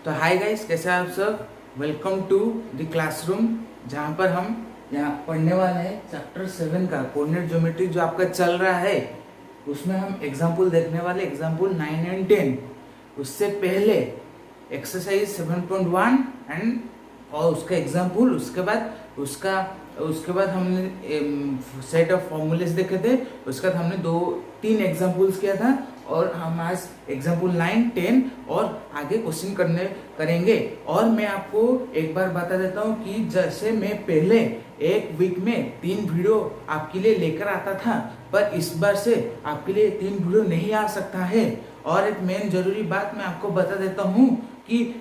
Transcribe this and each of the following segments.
तो hi guys, कैसे हैं आप सब। वेलकम टू द क्लासरूम, जहाँ पर हम यहाँ पढ़ने वाले हैं चैप्टर 7 का कोऑर्डिनेट ज्योमेट्री जो आपका चल रहा है। उसमें हम एग्जाम्पल देखने वाले, एग्जाम्पल 9 एंड 10। उससे पहले एक्सरसाइज 7.1 एंड और उसका एग्जाम्पल, उसके बाद हमने सेट ऑफ फॉर्मूलेस देखे थे। उसके बाद हमने 2-3 एग्जाम्पल्स किया था और हम आज एग्जाम्पल 9, 10 और आगे क्वेश्चन करेंगे। और मैं आपको एक बार बता देता हूँ कि जैसे मैं पहले एक वीक में 3 वीडियो आपके लिए लेकर आता था, पर इस बार से आपके लिए 3 वीडियो नहीं आ सकता है। और एक मेन जरूरी बात मैं आपको बता देता हूँ कि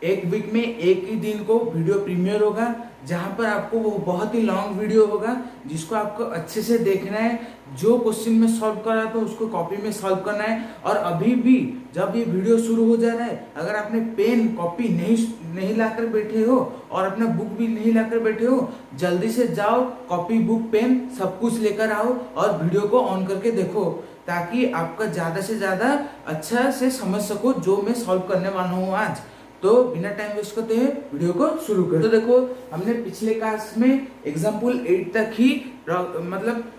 एक वीक में एक ही दिन को वीडियो प्रीमियर होगा, जहां पर आपको वो बहुत ही लॉन्ग वीडियो होगा जिसको आपको अच्छे से देखना है। जो क्वेश्चन में सॉल्व कर रहा था उसको कॉपी में सॉल्व करना है। और अभी भी जब ये वीडियो शुरू हो जा रहा है, अगर आपने पेन कॉपी नहीं लाकर बैठे हो और अपना बुक भी नहीं लाकर बैठे हो, जल्दी से जाओ, कॉपी बुक पेन सब कुछ लेकर आओ और वीडियो को ऑन करके देखो, ताकि आपका ज्यादा से ज्यादा अच्छा से समझ सको जो मैं सॉल्व करने वाला हूँ आज। तो बिना टाइम वेस्ट करते हुए वीडियो को शुरू करें। तो देखो, हमने पिछले क्लास में एग्जाम्पल 8 तक ही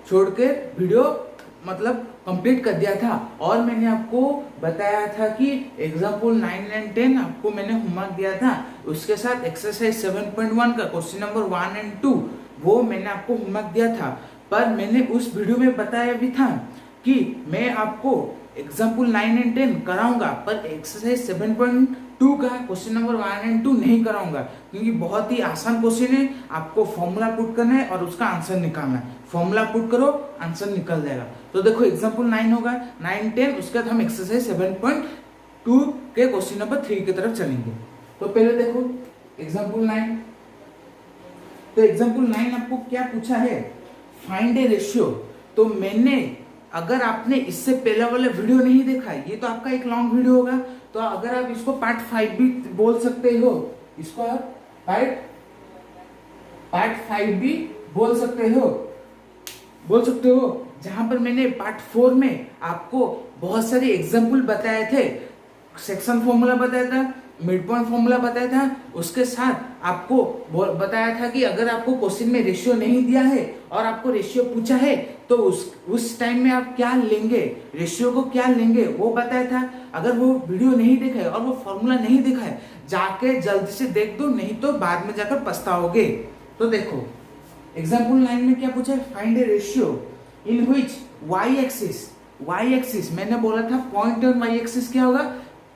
छोड़ के वीडियो कंप्लीट कर दिया था। और मैंने आपको बताया था कि एग्जाम्पल 9 एंड 10 आपको मैंने होमवर्क दिया था। उसके साथ एक्सरसाइज 7.1 का क्वेश्चन नंबर 1 एंड 2 वो मैंने आपको होमवर्क दिया था। पर मैंने उस वीडियो में बताया भी था कि मैं आपको एग्जाम्पल 9 एंड 10 कराऊंगा, पर एक्सरसाइज 7.2 का क्वेश्चन नंबर 1 एंड 2 नहीं कराऊंगा, क्योंकि बहुत ही आसान क्वेश्चन है। आपको फॉर्मूला पुट करना है और उसका आंसर निकालना है। फॉर्मूला पुट करो, आंसर निकल जाएगा। तो देखो, एग्जाम्पल 9 होगा, 9, 10, उसके बाद हम एक्सरसाइज 7.2 के क्वेश्चन नंबर 3 की तरफ चलेंगे। तो पहले देखो एग्जाम्पल 9। तो एग्जाम्पल 9 आपको क्या पूछा है, फाइंड ए रेशियो। तो अगर आपने इससे पहले वाला वीडियो नहीं देखा, ये तो आपका एक लॉन्ग वीडियो होगा, तो अगर आप इसको पार्ट 5 भी बोल सकते हो, इसको आप पार्ट 5 भी बोल सकते हो, जहां पर मैंने पार्ट 4 में आपको बहुत सारे एग्जाम्पल बताए थे, सेक्शन फॉर्मूला बताया था, मिड पॉइंट फॉर्मूला बताया था। उसके साथ आपको बताया था कि अगर आपको क्वेश्चन में रेशियो नहीं दिया है और आपको रेशियो पूछा है तो उस टाइम में आप क्या लेंगे, रेशियो को क्या लेंगे, वो बताया था। अगर वो वीडियो नहीं देखा है और वो फॉर्मूला नहीं देखा है, जाके जल्दी से देख दो, नहीं तो बाद में जाकर पछताओगे। तो देखो एग्जाम्पल 9 में क्या पूछा है, find a ratio in which Y axis मैंने बोला था पॉइंट ऑन वाई एक्सिस क्या होगा,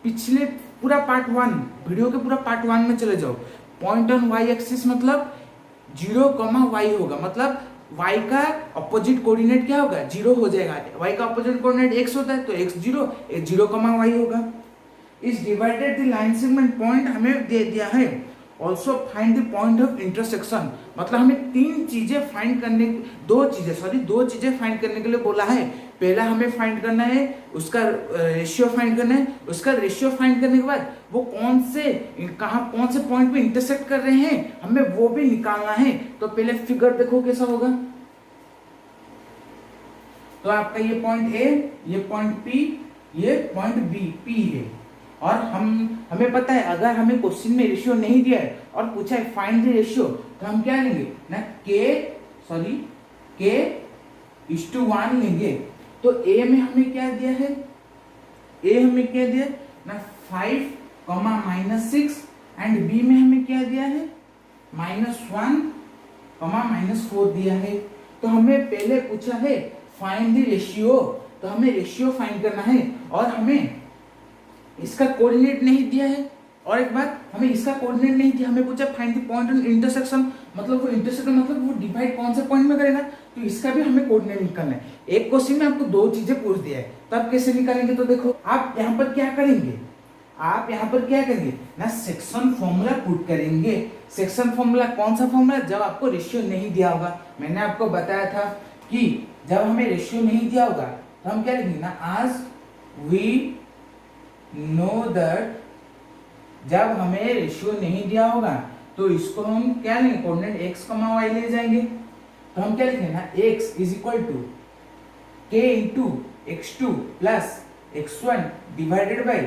पिछले पूरा पार्ट 1 वीडियो के पूरा पार्ट 1 में चले जाओ। पॉइंट ऑन वाई एक्सिस मतलब 0, होगा, मतलब y का अपोजिट कोऑर्डिनेट क्या होगा, 0 हो जाएगा। y का अपोजिट कोऑर्डिनेट x होता है, तो x 0, 0, y होगा। इस divided the line segment point हमें दे दिया है। Also find the point of intersection, मतलब हमें दो चीजें फाइंड करने के लिए बोला है। पहला हमें फाइंड करना है, उसका रेशियो फाइंड करना है। उसका रेशियो फाइंड करने के बाद वो कौन से पॉइंट पे इंटरसेक्ट कर रहे हैं, हमें वो भी निकालना है। तो पहले फिगर देखो कैसा होगा। तो आपका ये पॉइंट ए, ये पॉइंट पी, ये पॉइंट बी, पी है। और हमें पता है, अगर हमें क्वेश्चन में रेशियो नहीं दिया है और पूछा है फाइंड द रेशियो, तो हम क्या लेंगे ना, K:1 लेंगे। तो ए में हमें क्या दिया है, ना 5, -6 एंड बी में हमें क्या दिया है, -1, -4 दिया है। तो हमें पहले पूछा है फाइंड द रेशियो, तो हमें रेशियो फाइंड करना है और हमें इसका कोऑर्डिनेट नहीं दिया है। और एक बात, हमें इसका कोऑर्डिनेट नहीं दिया, हमें पूछा find the point on intersection, मतलब वो डिवाइड कौन से पॉइंट में करेगा, तो इसका भी हमें कोऑर्डिनेट निकालना है। एक क्वेश्चन में आपको 2 चीजें पूछ दिया है, तब कैसे निकालेंगे। तो देखो, आप यहाँ पर क्या करेंगे ना, सेक्शन फॉर्मूला पुट करेंगे। सेक्शन फॉर्मूला कौन सा फॉर्मूला, जब आपको रेशियो नहीं दिया होगा। मैंने आपको बताया था कि जब हमें रेशियो नहीं दिया होगा तो हम क्या लिखेंगे ना, आज वी नो दैट, जब हमें रेशियो नहीं दिया होगा तो इसको हम क्या लेंगे, कोऑर्डिनेट x, y ले जाएंगे। तो हम क्या लिखेंगे ना, x is equal to k into x2 plus x1 divided by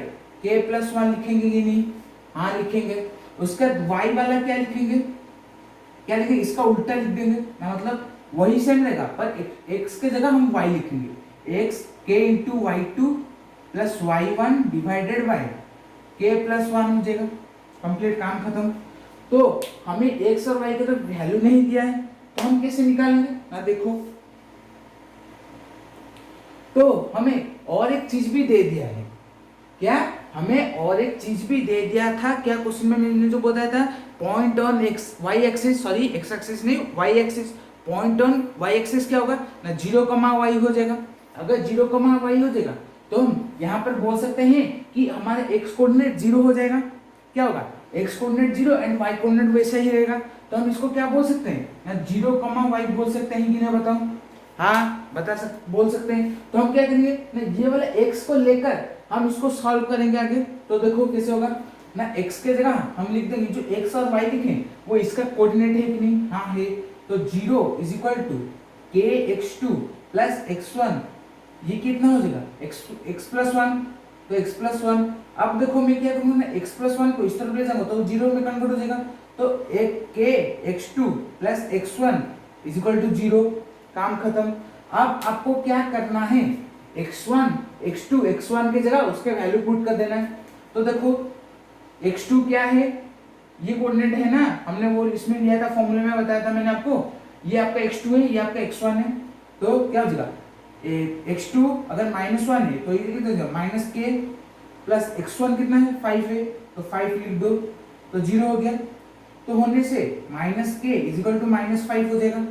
k plus 1 लिखेंगे कि नहीं? हाँ लिखेंगे। उसके बाद y वाला क्या लिखेंगे? क्या लिखेंगे? इसका उल्टा लिख देंगे ना, मतलब वही सेम रहेगा पर x के जगह हम y लिखेंगे। x k into Y two plus Y one divided by k plus 1 हो जाएगा। कंप्लीट, काम खत्म। तो हमें x और y का तो वैल्यू नहीं दिया है तो हम कैसे निकालेंगे ना, देखो। तो हमें और एक चीज भी दे दिया है। क्या? हमें और एक चीज भी दे दिया था। क्या क्वेश्चन में मैंने जो बताया था, point on X Y axis, sorry X axis नहीं Y axis, point on Y axis क्या होगा ना, 0, y हो जाएगा। अगर 0, y हो जाएगा तो हम यहाँ पर बोल सकते हैं कि हमारे x कोऑर्डिनेट 0 हो जाएगा। क्या होगा? x coordinate 0 and y coordinate वैसा ही रहेगा। तो हम इसको क्या बोल सकते हैं ना, 0, y बोल सकते हैं कि नहीं, बताओ। हाँ बोल सकते हैं। तो हम क्या करेंगे ना, ये वाला x को लेकर हम इसको सॉल्व करेंगे आगे। तो देखो कैसे होगा ना, x के जगह हम लिख देंगे जो x और y लिखें वो इसका कोऑर्डिनेट है कि नहीं? हाँ है। तो 0 is equal to kx2 plus x1, ये कितना हो जाएगा x प्लस 1, तो x प्लस 1। अब देखो मैं क्या करूंगा ना, x प्लस 1 को इस तरफ ले जाऊंगा तो 0 में कन्वर्ट हो जाएगा। तो kx2 plus x1 is equal to 0, काम खत्म। अब आपको क्या करना है, x1 x2 x1 की जगह उसके वैल्यू पुट कर देना है। तो देखो x2 क्या है, ये कोऑर्डिनेट है ना, हमने वो इसमें लिया था, फॉर्मूले में बताया था मैंने आपको। ये आपका x2 है, ये आपका x1 है। तो क्या हो जाएगा, x2 अगर -1 है तो ये कितना हो जाएगा, माइनस के प्लस x1 कितना है, 5 है, तो 5 लिख दो तो 0 हो गया। तो होने से माइनस के इज इक्वल टू -5 हो जाएगा।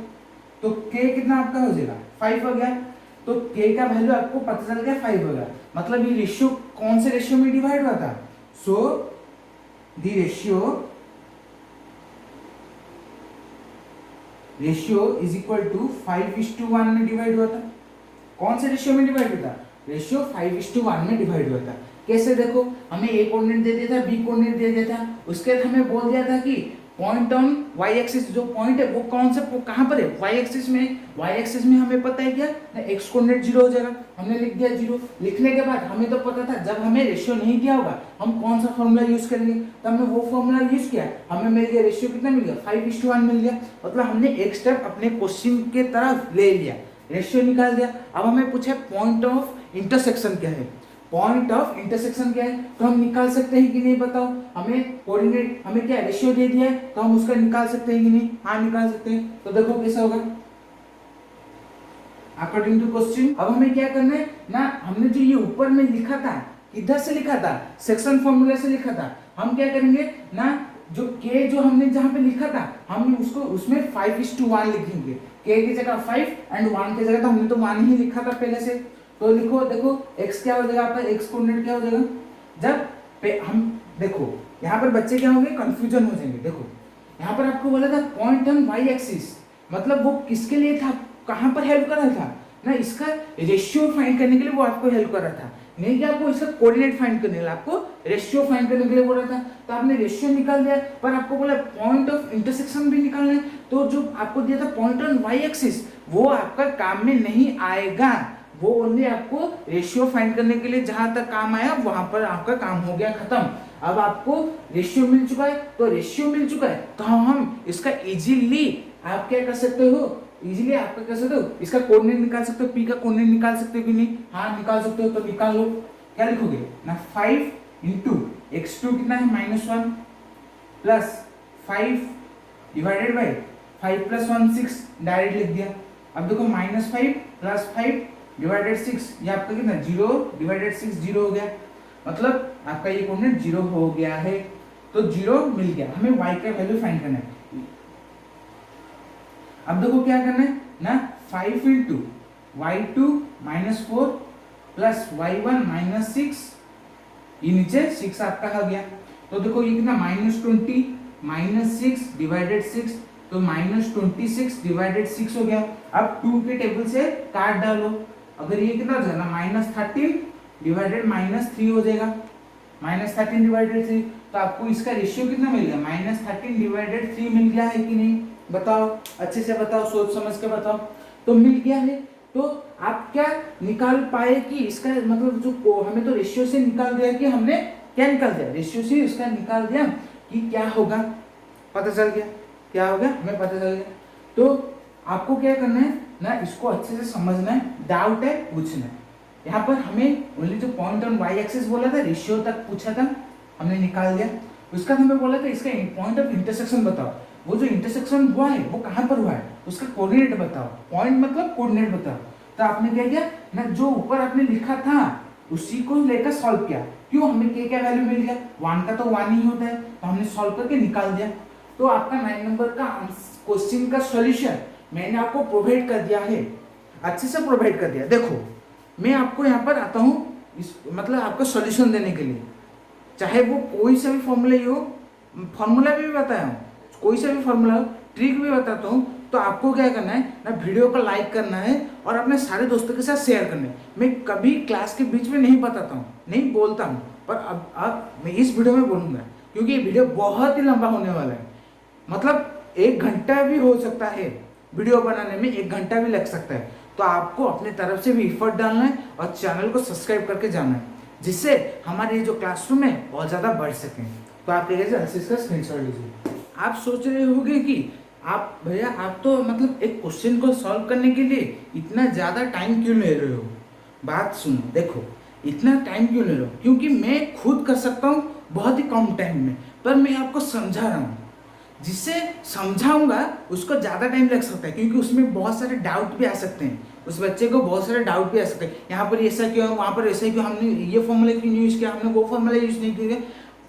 तो k कितना आपका हो जाएगा, 5 हो गया। तो k का वैल्यू आपको पता चल गया 5 हो गया। मतलब ये रेशियो कौन से रेशियो में डिवाइड हुआ था? So the ratio is equal to 5:1 में डिवाइड हुआ था। कौन से रेशियो में डिवाइड हुआ था? रेशियो 5:1 में डिवाइड हुआ था। कैसे? देखो हमें ए कोऑर्डिनेट दे दिया था, बी कोऑर्डिनेट दे दिया था, उसके बाद हमें बोल दिया था कि पॉइंट ऑन वाई एक्सिस, जो पॉइंट है वो कौन सा कहां पर है, वाई एक्सिस में। वाई एक्सिस में हमें पता है क्या ना, एक्स कोऑर्डिनेट 0 हो जाएगा। हमने लिख दिया 0। लिखने के बाद हमें तो पता था जब हमें रेशियो नहीं दिया होगा हम कौन सा फॉर्मूला यूज करेंगे, तो हमने वो फॉर्मूला यूज किया, हमें मिल गया रेशियो कितना मिल गया, 5:1 मिल गया। मतलब हमने एक स्टेप अपने क्वेश्चन के तरफ ले लिया, रेशियो निकाल दिया। अब हमें पूछा पॉइंट ऑफ इंटरसेक्शन क्या है। पॉइंट ऑफ इंटरसेक्शन क्या है तो हम निकाल सकते हैं कि नहीं, बताओ। हमें कोऑर्डिनेट, हमें क्या रेशियो दे दिया है तो हम उसका निकाल सकते हैं कि नहीं? हाँ निकाल सकते हैं। तो देखो कैसा होगा अकॉर्डिंग टू क्वेश्चन। अब हमें क्या करना है ना, हमने जो ये ऊपर में लिखा था, किधर से लिखा था, सेक्शन फॉर्मूला से लिखा था। हम क्या करेंगे ना, जो k जो हमने जहां पे लिखा था हम उसको उसमें 5:1 लिखेंगे। k की जगह 5 एंड 1 की जगह तो हमने तो 1 ही लिखा था पहले से। तो लिखो, देखो x क्या हो जाएगा आपका, x कोऑर्डिनेट क्या हो जाएगा। जब हम देखो यहाँ पर बच्चे क्या होंगे, कंफ्यूजन हो जाएंगे। देखो यहाँ पर आपको बोला था पॉइंट ऑन वाई एक्सिस, मतलब वो किसके लिए था, कहां पर हेल्प कर रहा था ना, इसका रेशियो फाइंड करने के लिए वो आपको हेल्प कर रहा था, नहीं कि आपको इसका कोऑर्डिनेट फाइंड करने के लिए, आपको रेशियो फाइंड करने के लिए बोल रहा था। तो आपने रेशियो निकाल दिया, पर आपको बोला पॉइंट ऑफ इंटरसेक्शन भी निकालना है। तो जो आपको दिया था पॉइंट ऑन वाई एक्सिस वो आपका काम में नहीं आएगा, वो ओनली आपको रेशियो फाइंड करने के लिए जहां तक काम आया वहां पर आपका काम हो गया खत्म। अब आपको रेशियो मिल चुका है, तो रेशियो मिल चुका है तो हम इसका इजीली आप क्या कर सकते हो, इजीली आप क्या कर सकते हो, इसका कोऑर्डिनेट निकाल सकते हो, पी का कोऑर्डिनेट निकाल सकते हो कि नहीं? हाँ निकाल सकते हो। तो निकाल लो, क्या लिखोगे ना, 5 इंटू x2 कितना है, -1 plus 5 divided by 5 plus 1 6, direct लिख दिया। अब देखो -5 प्लस 5 डिवाइडेड 6, ये आपका कितना 0 डिवाइडेड 6 0 हो गया। मतलब आपका ये कोऑर्डिनेट 0 हो गया है। तो 0 मिल गया। हमें y का वैल्यू फाइंड करना है। अब देखो क्या करना है ना, 5 इंटू y2 -4 प्लस y1 -6, ये नीचे 6 आपका आ गया। तो देखो ये कितना -20 -6 डिवाइडेड 6, तो -26 डिवाइडेड 6 हो गया। अब 2 के टेबल से काट डालो, अगर ये कितना हो जाएगा ना, -13 डिवाइडेड -3 हो जाएगा। -13 डिवाइडेड 3, तो आपको इसका रेशियो कितना मिल गया, -13 डिवाइडेड 3 मिल गया है कि नहीं? बताओ, अच्छे से बताओ, सोच समझ के बताओ। तो मिल गया है। तो आप क्या निकाल पाए कि इसका मतलब जो हमें तो रेशियो से निकाल दिया कि हमने क्या निकाल दिया, रेशियो से उसका निकाल दिया कि क्या होगा, पता चल गया क्या होगा, हमें पता चल गया। तो आपको क्या करना है ना, इसको अच्छे से समझना है, डाउट है पूछना है। यहाँ पर हमें ओनली जो पॉइंट ऑन वाई एक्सिस बोला था, रेशियो तक पूछा था, हमने निकाल दिया। उसका हमें बोला था इसका पॉइंट ऑफ इंटरसेक्शन बताओ, वो जो इंटरसेक्शन हुआ है वो कहाँ पर हुआ है, उसका कोऑर्डिनेट बताओ, पॉइंट मतलब कोऑर्डिनेट बताओ। तो आपने क्या किया ना, जो ऊपर आपने लिखा था उसी को लेकर सॉल्व किया। क्यों, हमें क्या वैल्यू मिल गया, 1 का तो 1 ही होता है, तो हमने सॉल्व करके निकाल दिया। तो आपका 9 नंबर का क्वेश्चन का सॉल्यूशन मैंने आपको प्रोवाइड कर दिया है, अच्छे से प्रोवाइड कर दिया। देखो मैं आपको यहाँ पर आता हूँ मतलब आपको सॉल्यूशन देने के लिए, चाहे वो कोई सा भी फॉर्मूला ही हो, फॉर्मूला भी बताया हूँ, कोई सा भी फॉर्मूला हो, ट्रिक भी बताता हूँ। तो आपको क्या करना है ना, वीडियो को लाइक करना है और अपने सारे दोस्तों के साथ शेयर करना है। मैं कभी क्लास के बीच में नहीं बताता हूँ, नहीं बोलता हूँ, पर अब मैं इस वीडियो में बोलूँगा, क्योंकि ये वीडियो बहुत ही लंबा होने वाला है। मतलब 1 घंटा भी हो सकता है, वीडियो बनाने में 1 घंटा भी लग सकता है। तो आपको अपने तरफ से भी एफर्ट डालना है और चैनल को सब्सक्राइब करके जाना है, जिससे हमारे ये जो क्लासरूम है और ज़्यादा बढ़ सकें। तो आप इसका स्क्रीनशॉट लीजिए। आप सोच रहे होंगे कि आप भैया आप तो मतलब एक क्वेश्चन को सॉल्व करने के लिए इतना ज़्यादा टाइम क्यों ले रहे हो। बात सुनो, देखो इतना टाइम क्यों ले रहे हो, क्योंकि मैं खुद कर सकता हूँ बहुत ही कम टाइम में, पर मैं आपको समझा रहा हूँ। जिससे समझाऊंगा उसको ज़्यादा टाइम लग सकता है, क्योंकि उसमें बहुत सारे डाउट भी आ सकते हैं, उस बच्चे को बहुत सारे डाउट भी आ सकते हैं। यहाँ पर ऐसा क्यों है, वहाँ पर ऐसा क्यों, हमने ये फॉर्मूला क्यों यूज़ किया, हमने वो फॉर्मूला यूज़ नहीं किया,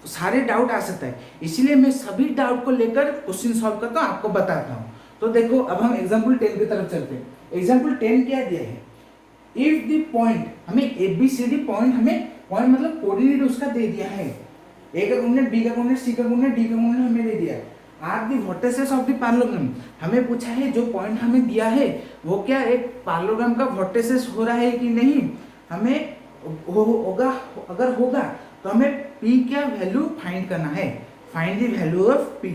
सारे डाउट आ सकता है। इसलिए मैं सभी डाउट को लेकर क्वेश्चन सॉल्व करता हूँ, आपको बताता हूँ। तो देखो अब हम एग्जाम्पल 10 की तरफ चलते हैं। एग्जाम्पल 10 क्या दिया है, इफ द पॉइंट, हमें ABCD पॉइंट, हमें पॉइंट मतलब कोऑर्डिनेट उसका दे दिया है, ए का कोऑर्डिनेट, बी का कोऑर्डिनेट, सी का कोऑर्डिनेट, डी का कोऑर्डिनेट हमें दे दिया है। Are the vertices of the parallelogram, हमें पूछा है जो पॉइंट हमें दिया है वो क्या एक पैरेललोग्राम का वर्टिसेस हो रहा है कि नहीं, हमें होगा, अगर होगा तो हमें P क्या वैल्यू फाइंड करना है, find the value of P,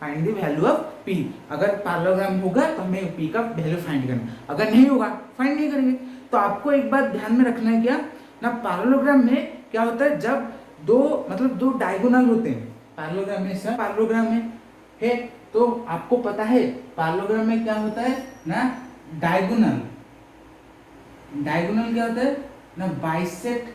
find the value of P। अगर पैरेललोग्राम होगा तो हमें P का वैल्यू फाइंड करना, अगर नहीं होगा फाइंड नहीं करेंगे। तो आपको एक बात ध्यान में रखना है क्या ना, पैरेललोग्राम में क्या होता है, जब दो डायगोनल होते हैं, पैरेललोग्राम में सर पैरेललोग्राम में है, तो आपको पता है पैरेललोग्राम में क्या होता है ना, डायगोनल क्या होता है ना, बाइसेक्ट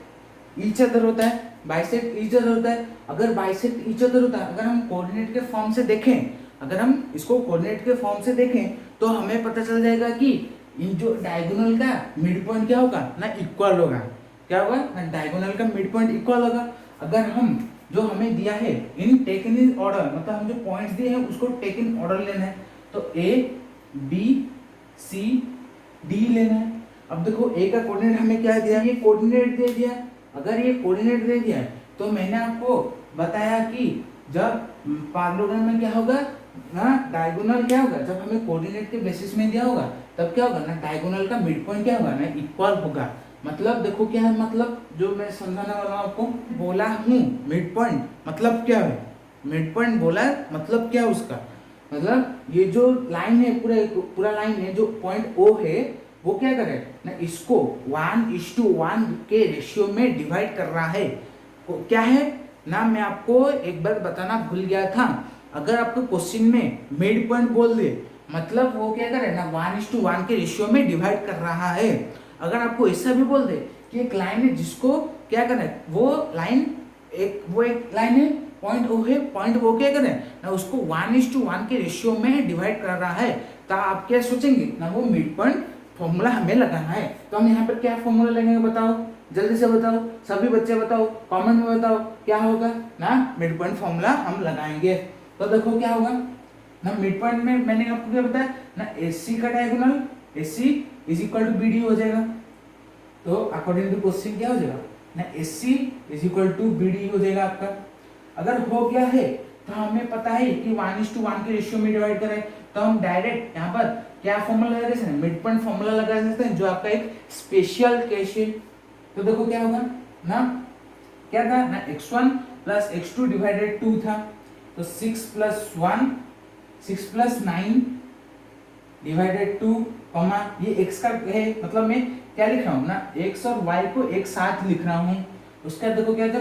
ईच अदर होता है, बाइसेक्ट ईच अदर होता है। अगर बाइसेक्ट ईच अदर होता है, अगर हम कोऑर्डिनेट के फॉर्म से देखें, अगर हम इसको कोऑर्डिनेट के फॉर्म से देखें तो हमें पता चल जाएगा कि इन जो डायगोनल का मिड पॉइंट क्या होगा ना, इक्वल होगा। क्या होगा ना, डायगोनल का मिड पॉइंट इक्वल होगा। अगर हम जो हमें दिया है इन टेकन इन ऑर्डर, मतलब हम जो पॉइंट्स दिए हैं उसको टेक इन ऑर्डर लेना है, तो A B C D लेना है। अब देखो A का कोऑर्डिनेट हमें क्या दिया, ये कोऑर्डिनेट दे दिया। अगर ये कोऑर्डिनेट दे दिया तो मैंने आपको बताया कि जब पैरेललोग्राम में क्या होगा ना, डायगोनल क्या होगा, जब हमें कोऑर्डिनेट के बेसिस में दिया होगा तब क्या होगा ना, डायगोनल का मिड पॉइंट क्या होगा ना, इक्वल होगा। मतलब देखो क्या है, मतलब जो मैं समझाने वाला हूँ आपको, बोला हूँ मिड पॉइंट मतलब क्या है, मिड पॉइंट बोला है मतलब क्या है उसका, मतलब ये जो लाइन है, पूरा लाइन है, जो पॉइंट O है वो क्या करे ना, इसको 1:1 के रेशियो में डिवाइड कर रहा है। क्या है ना, मैं आपको एक बार बताना भूल गया था, अगर आपको क्वेश्चन में मिड पॉइंट बोल दे मतलब वो क्या करे ना, 1:1 के रेशियो में डिवाइड कर रहा है। अगर आपको ऐसा भी बोल दे कि एक लाइन है जिसको क्या करना है, वो एक लाइन है, पॉइंट O है, पॉइंट O क्या करें ना, उसको 1:1 के रेशियो में डिवाइड कर रहा है, तो आप क्या सोचेंगे ना, वो मिड पॉइंट फॉर्मूला हमें लगाना है। तो हम यहाँ पर क्या फॉर्मूला लगेंगे बताओ, जल्दी से बताओ, सभी बच्चे बताओ, कमेंट में बताओ क्या होगा ना, मिड पॉइंट फॉर्मूला हम लगाएंगे। तो देखो क्या होगा ना, मिड पॉइंट में मैंने आपको क्या बताया ना, AC का diagonal AC is equal to BD हो जाएगा। तो अकॉर्डिंग टू क्वेश्चन क्या हो जाएगा ना, AC is equal to BD हो जाएगा आपका। अगर हो गया है तो हमें पता है कि 1:1 के रेशियो में डिवाइड करें, तो हम डायरेक्ट यहाँ पर क्या फॉर्मूला लगा सकते हैं, मिड पॉइंट फॉर्मूला लगा सकते हैं, जो आपका एक स्पेशल केस है। तो देखो क्या होगा ना, क्या था ना, x1 प्लस x2 डिवाइडेड 2 था, तो 6 + 1 6 + 9 डिवाइडेड 2 कॉमा, ये x का है, मतलब मैं क्या लिख रहा हूँ ना, x और y को एक साथ लिख रहा हूँ, उसका देखो क्या है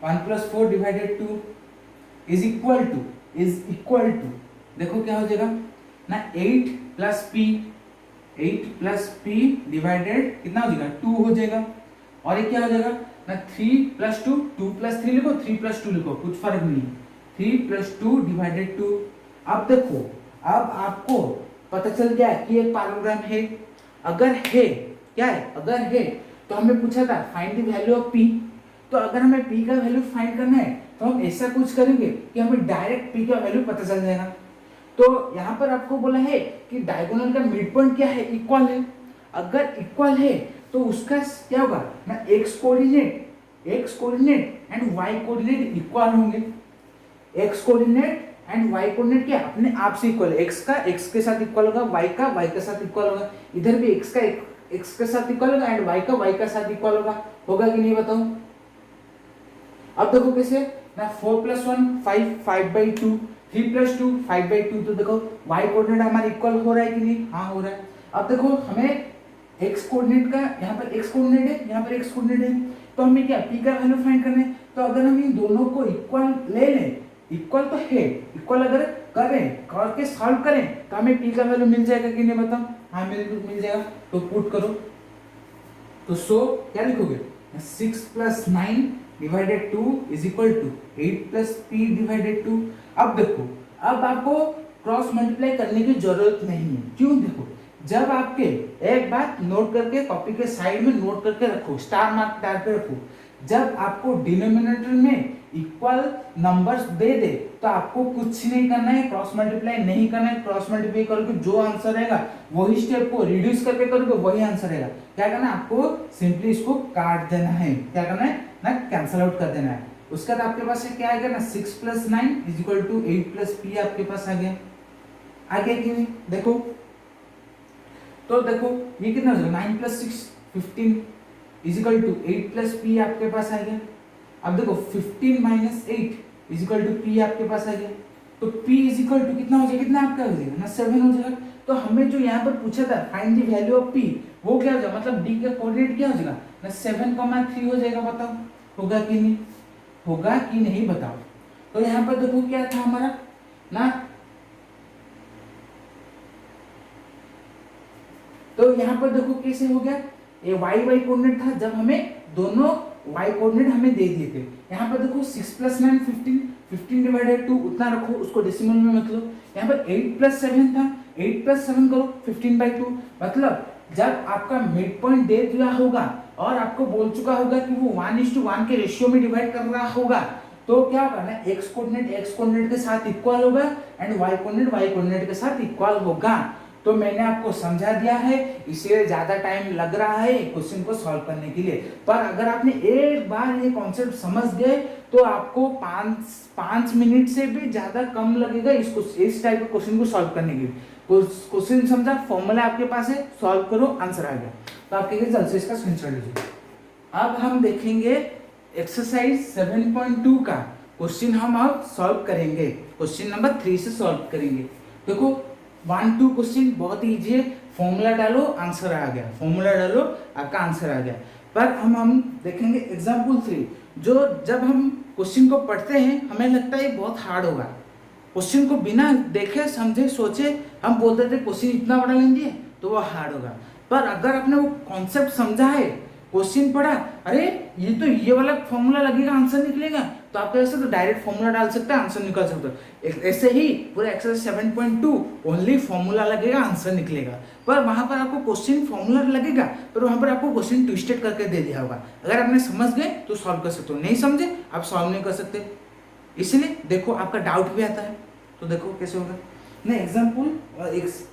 1+4 डिवाइडेड 2 इज इक्वल टू देखो क्या हो जाएगा ना 8 प्लस पी डिवाइडेड कितना हो जाएगा 2 हो जाएगा। और ये क्या हो जाएगा ना 3+2 2+3 लिखो 3+2 लिखो कुछ फर्क नहीं, 3+2 डिवाइडेड 2। अब देखो अब आपको पता चल गया कि एक पैराग्राम है। अगर है क्या है अगर है तो हमें पूछा था find the value of P. तो अगर हमें पी का वैल्यू फाइंड करना है तो हम ऐसा कुछ करेंगे कि हमें डायरेक्ट पी का वैल्यू पता चल जाएगा। तो यहाँ पर आपको बोला है कि डायगोनल का मिड पॉइंट क्या है इक्वल है। अगर इक्वल है तो उसका क्या होगा ना X coordinate and Y coordinate equal होंगे। X coordinate and Y coordinate क्या अपने आप से इक्वल है। एक्स का एक्स के साथ इक्वल होगा, वाई का वाई के साथ इक्वल होगा। इधर भी एक्स का एक्स के साथ इक्वल होगा एंड वाई का वाई के साथ इक्वल होगा कि नहीं बताओ। अब देखो कैसे ना 4+1 5/2 3+2 5/2। तो देखो y कोऑर्डिनेट हमारा इक्वल हो रहा है कि नहीं, हाँ हो रहा है। अब देखो हमें x कोऑर्डिनेट का यहाँ पर x कोऑर्डिनेट है, यहाँ पर x कोऑर्डिनेट है, तो हमें क्या p का वैल्यू फाइंड करना है। तो अगर हम इन दोनों को इक्वल ले लें, इक्वल तो है, इक्वल अगर करके सॉल्व करें तो हमें p का वैल्यू मिल जाएगा कि नहीं बताओ, हाँ मिल जाएगा। तो पुट करो तो सो क्या लिखोगे 6+9 divided 2 is equal to 8+p divided 2। अब देखो अब आपको क्रॉस मल्टीप्लाई करने की जरूरत नहीं है। क्यों देखो जब आपके एक बात नोट करके कॉपी के साइड में नोट करके रखो, स्टार मार्क डाल के रखो, जब आपको डिनोमिनेटर में इक्वल नंबर्स दे दे तो आपको कुछ नहीं करना है, क्रॉस मल्टीप्लाई नहीं करना है। क्रॉस मल्टीप्लाई करोगे जो आंसर रहेगा वही स्टेप को रिड्यूस करके करोगे वही आंसर रहेगा। क्या करना है आपको सिंपली इसको काट देना है, क्या करना है ना कैंसल आउट कर देना है। उसके बाद आपके पास क्या आएगा ना 6+9 इज इक्वल टू 8+p आपके पास आ गया कि नहीं देखो। तो देखो ये कितना हो जाएगा 9+6 15 इज इक्वल टू 8+p आपके पास आ गया। अब देखो 15 - 8 इज इक्वल टू p आपके पास आ गया। तो p इज इक्वल टू कितना हो जाएगा, कितना आपका हो जाएगा ना 7 हो जाएगा। तो हमें जो यहाँ पर पूछा था find the value of p वो क्या हो जाएगा मतलब d का कोऑर्डिनेट क्या हो जाएगा ना 7,3 हो जाएगा। बताओ होगा कि नहीं, होगा कि नहीं बताओ। तो यहाँ पर देखो क्या था हमारा ना, तो यहाँ पर देखो कैसे हो गया ये y कोऑर्डिनेट था जब हमें दोनों y कोऑर्डिनेट हमें दे दिए थे। यहाँ पर देखो 6+9 15 डिवाइडेड 2 उतना रखो, उसको डेसिमल में मत लो। यहाँ पर 8+7 था, 8+7 करो 15/2। मतलब जब आपका मिड पॉइंट दे दिया होगा और आपको बोल चुका होगा कि वो 1:1 के रेशियो में डिवाइड कर रहा होगा तो क्या होगा ना x कोऑर्डिनेट के साथ इक्वल होगा एंड y कोऑर्डिनेट के साथ इक्वल होगा। तो मैंने आपको समझा दिया है, इसलिए ज्यादा टाइम लग रहा है क्वेश्चन को सॉल्व करने के लिए। पर अगर आपने एक बार ये कॉन्सेप्ट समझ गए तो आपको 5 मिनट से भी ज्यादा कम लगेगा इसको इस टाइप के क्वेश्चन को सॉल्व करने के लिए। क्वेश्चन समझा, फॉर्मूला आपके पास है, सॉल्व करो, आंसर आ गया। तो आपके जल्द से इसका स्क्रीनशॉट लीजिए। अब हम देखेंगे एक्सरसाइज 7.2 का क्वेश्चन हम अब सॉल्व करेंगे। क्वेश्चन नंबर 3 से सॉल्व करेंगे। देखो 1-2 क्वेश्चन बहुत इजी है, फॉर्मूला डालो आंसर आ गया, फॉर्मूला डालो आपका आंसर आ गया। पर हम देखेंगे एग्जाम्पल 3 जो जब हम क्वेश्चन को पढ़ते हैं हमें लगता है बहुत हार्ड होगा। क्वेश्चन को बिना देखे समझे सोचे हम बोलते थे क्वेश्चन इतना बड़ा लेंगे तो वो हार्ड होगा। पर अगर आपने वो कॉन्सेप्ट समझा है, क्वेश्चन पढ़ा, अरे ये तो ये वाला फॉर्मूला लगेगा आंसर निकलेगा, तो आप कैसे तो डायरेक्ट फॉर्मूला डाल सकते हैं आंसर निकल सकता है। ऐसे ही पूरा एक्सरसाइज 7.2 ओनली फॉर्मूला लगेगा आंसर निकलेगा। पर वहां पर आपको क्वेश्चन फॉर्मूला लगेगा पर वहां पर आपको क्वेश्चन ट्विस्टेड करके दे दिया होगा। अगर आपने समझ गए तो सॉल्व कर सकते हो, नहीं समझे आप सॉल्व नहीं कर सकते। इसलिए देखो आपका डाउट भी आता है तो देखो कैसे होगा ना। एग्जाम्पल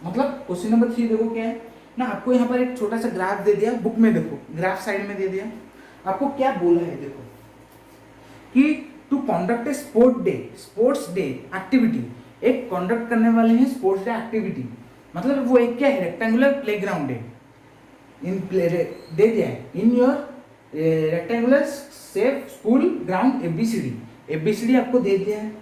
मतलब क्वेश्चन नंबर 3 देखो क्या है ना, आपको यहाँ पर एक छोटा सा ग्राफ दे दिया, बुक में देखो ग्राफ साइड में दे दिया। आपको क्या बोला है देखो कि to conduct a sports day activity, एक कंडक्ट करने वाले हैं स्पोर्ट्स डे एक्टिविटी, मतलब वो एक क्या है रेक्टेंगुलर प्लेग्राउंड है। दे दिया है in your rectangular shape school ground ABCD आपको दे दिया है।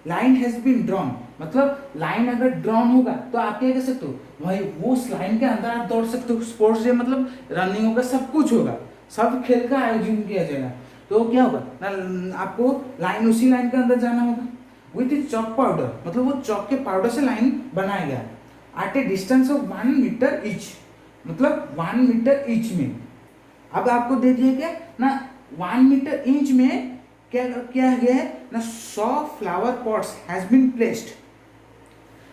लाइन हैज बीन ड्रॉन, मतलब लाइन अगर ड्रॉन होगा तो आप क्या कर सकते हो भाई वो उस लाइन के अंदर आप दौड़ सकते हो। स्पोर्ट्स डे मतलब रनिंग होगा, सब कुछ होगा। सब खेल का आयोजन किया जाएगा। तो क्या होगा ना, आपको लाइन उसी लाइन के अंदर जाना होगा विथ चॉक पाउडर, मतलब वो चॉक के पाउडर से लाइन बनाया गया at a distance of 1 metre each, मतलब 1 मीटर ईच में। अब आपको दे दिया क्या ना 1 मीटर इंच में क्या किया गया है ना 100 flower pots has been placed,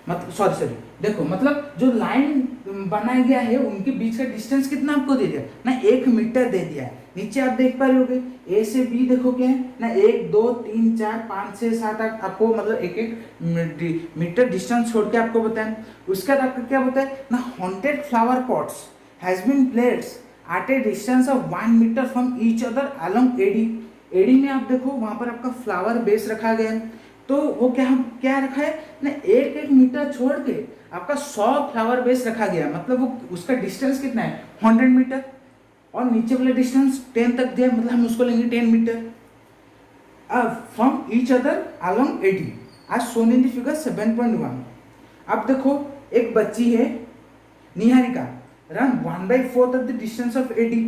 मतलब सॉरी देखो, मतलब जो लाइन बनाया गया है उनके बीच का डिस्टेंस कितना आपको दे दिया ना 1 मीटर दे दिया है। नीचे आप देख पा रहे होगे ए से बी देखो क्या है ना 1 2 3 4 5 6 7 8 आपको मतलब एक एक मीटर डिस्टेंस छोड़ के आपको बताएं। उसके बाद आपको क्या बताए ना 100 flower pots has been placed at a distance of 1 metre from each other along AD. AD में आप देखो वहां पर आपका फ्लावर बेस रखा गया है, तो वो क्या रखा है ना 1 मीटर छोड़ के आपका 100 फ्लावर बेस रखा गया, मतलब वो उसका डिस्टेंस कितना है 100 मीटर, और नीचे वाला डिस्टेंस 10 तक दिया, मतलब हम उसको लेंगे 10 metre from each other along AD as shown in the figure 7.1। अब देखो एक बच्ची है Niharika run 1/4 of the distance of AD.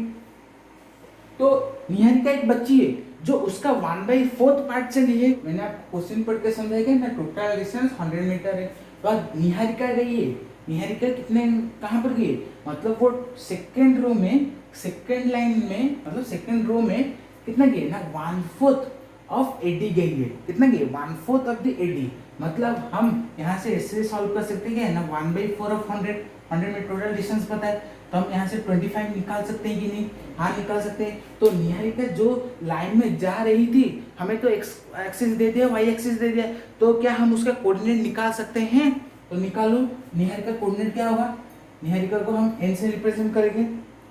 तो निहारिका एक बच्ची है जो उसका 1/4 पार्ट चली है। मैंने आपको क्वेश्चन पढ़ के समझाया ना टोटल डिस्टेंस 100 मीटर है, तो निहारिका गई है, निहारिका कितने कहाँ पर गई है, मतलब वो सेकेंड रो में सेकेंड लाइन में मतलब सेकेंड रो में कितना गई ना 1/4 ऑफ एडी गई है। कितना गई 1/4 ऑफ द एडी, मतलब हम यहाँ से ऐसे सॉल्व कर सकते हैं ना 1/4 ऑफ 100 में टोटल डिस्टेंस पता है, तो हम यहाँ से 25 निकाल सकते हैं कि नहीं, हाँ निकाल सकते हैं। तो निहारिका जो लाइन में जा रही थी हमें तो एक्स एक्सिस दे दिया वाई एक्सिस दे दिया, तो क्या हम उसका कोऑर्डिनेट निकाल सकते हैं, तो निकालो। निहारिका कोऑर्डिनेट क्या होगा, निहारिका को हम एन से रिप्रेजेंट करेंगे,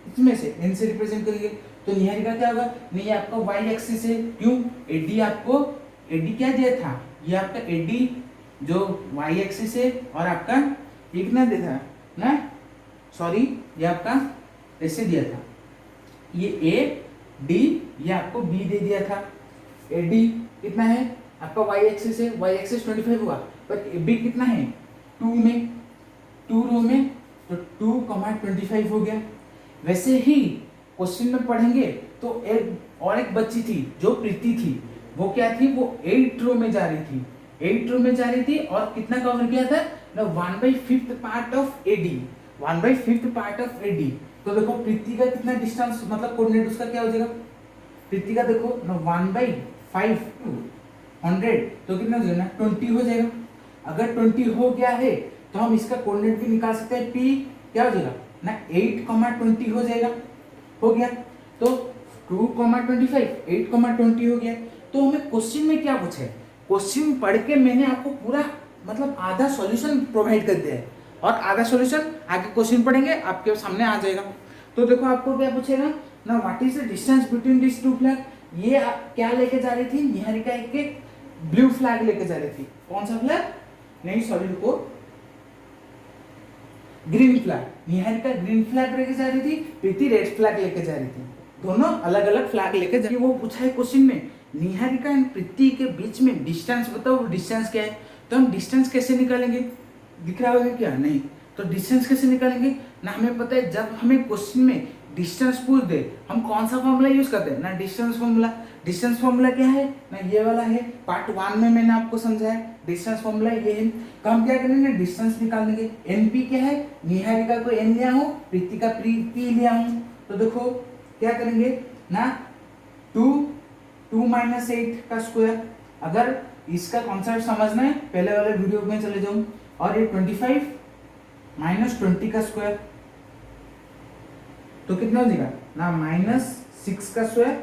इसमें से एन से रिप्रेजेंट करेंगे, तो निहारिका क्या होगा नहीं आपका वाई एक्सिस है, क्यों एडी आपको एडी क्या दिया था, ये आपका एडी जो वाई एक्सिस है और आपका ये कितना दिया था ना, सॉरी ये आपका ऐसे दिया था, ये ए डी ये आपको बी दे दिया था। ए डी कितना है आपका वाई एक्सिस है, वाई एक्सिस 25 हुआ, पर ए बी कितना है 2 में 2 रो में, तो 2,25 हो गया। वैसे ही क्वेश्चन में पढ़ेंगे तो एक बच्ची थी जो प्रीति थी, वो क्या थी वो 8 रो में जा रही थी, 8 रो में जा रही थी और कितना कवर किया था ना 1/5 part of AD, 1/5 part of AD. तो देखो प्रीति का कितना डिस्टेंस मतलब कोऑर्डिनेट उसका क्या हो जाएगा, प्रीति का देखो ना 1/5 100 तो कितना हो जाएगा ना 20 हो जाएगा। अगर 20 हो गया है तो हम इसका कोऑर्डिनेट भी निकाल सकते हैं, पी क्या हो जाएगा ना 8,20 हो जाएगा, हो गया। तो 2,25 8,20 हो गया। तो हमें क्वेश्चन में क्या पूछा है, क्वेश्चन पढ़ के मैंने आपको पूरा मतलब आधा सॉल्यूशन प्रोवाइड कर दिया है, और आधा सॉल्यूशन आगे क्वेश्चन पढ़ेंगे आपके सामने आ जाएगा। तो देखो आपको क्या पूछेगा ना what is the distance between this two flag. ये क्या लेके जा रही थी निहारिका, एक ब्लू फ्लैग लेके जा रही थी। कौन सा फ्लैग, नहीं सॉरी रुको, green flag. Niharika green flag लेके जा रही थी, प्रीति रेड फ्लैग लेके जा रही थी, दोनों अलग अलग फ्लैग लेके जा रही। वो पूछा है क्वेश्चन में निहारिका एंड प्रीति के बीच में डिस्टेंस बताओ, डिस्टेंस क्या है। तो हम डिस्टेंस कैसे निकालेंगे, दिख रहा होगा क्या, नहीं तो डिस्टेंस कैसे निकालेंगे ना, हमें पता है जब हमें क्वेश्चन में डिस्टेंस पूछ दे हम कौन सा फॉर्मूला यूज करते हैं ना डिस्टेंस फॉर्मूला। डिस्टेंस फॉर्मूला क्या है ना ये वाला है, पार्ट 1 में मैंने आपको समझाया डिस्टेंस फॉर्मूला ये है। तो हम क्या करेंगे डिस्टेंस निकालेंगे, एनपी क्या है, निहारिका को एन लिया हूँ, प्रीति का पी लिया हूँ। तो देखो क्या करेंगे ना 2 -8 का स्क्वायर, अगर इसका कॉन्सेप्ट समझना है पहले वाले वीडियो में चले जाऊं, और ये 25 -20 का स्क्वायर, तो कितना हो जाएगा ना -6 का स्क्वायर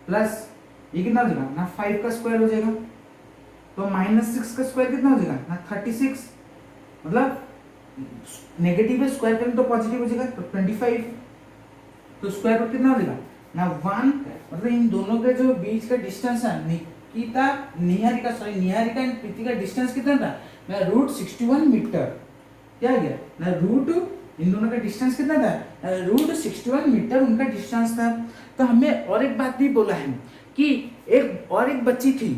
प्लस ये कितना हो जाएगा ना 5 का स्क्वायर हो जाएगा। तो -6 का स्क्वायर कितना हो जाएगा ना 36, मतलब नेगेटिव स्क्वायर करें तो पॉजिटिव हो जाएगा, तो 25। तो स्क्वायर रूट कितना हो जाएगा ना 1, मतलब इन दोनों के जो बीच का डिस्टेंस है निहारिका एंड प्रीति का डिस्टेंस कितना था ना √61 मीटर। क्या गया ना रूट इन दोनों का डिस्टेंस कितना था √61 मीटर उनका डिस्टेंस था। तो हमें और एक बात भी बोला है कि एक बच्ची थी,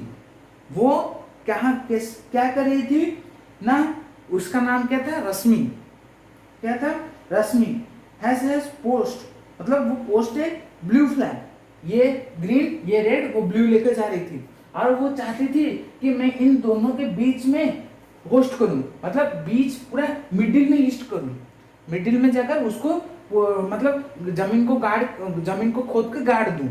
वो क्या कर रही थी ना, उसका नाम क्या था रश्मि, क्या था रश्मि हैज पोस्ट, मतलब वो पोस्ट है ब्लू फ्लैग, ये ग्रीन ये रेड, वो ब्लू लेकर जा रही थी और वो चाहती थी कि मैं इन दोनों के बीच में होस्ट करूं, मतलब बीच पूरा मिडिल में ईस्ट करूं, मिडिल में जाकर उसको मतलब जमीन को खोद के गाड़ दूं।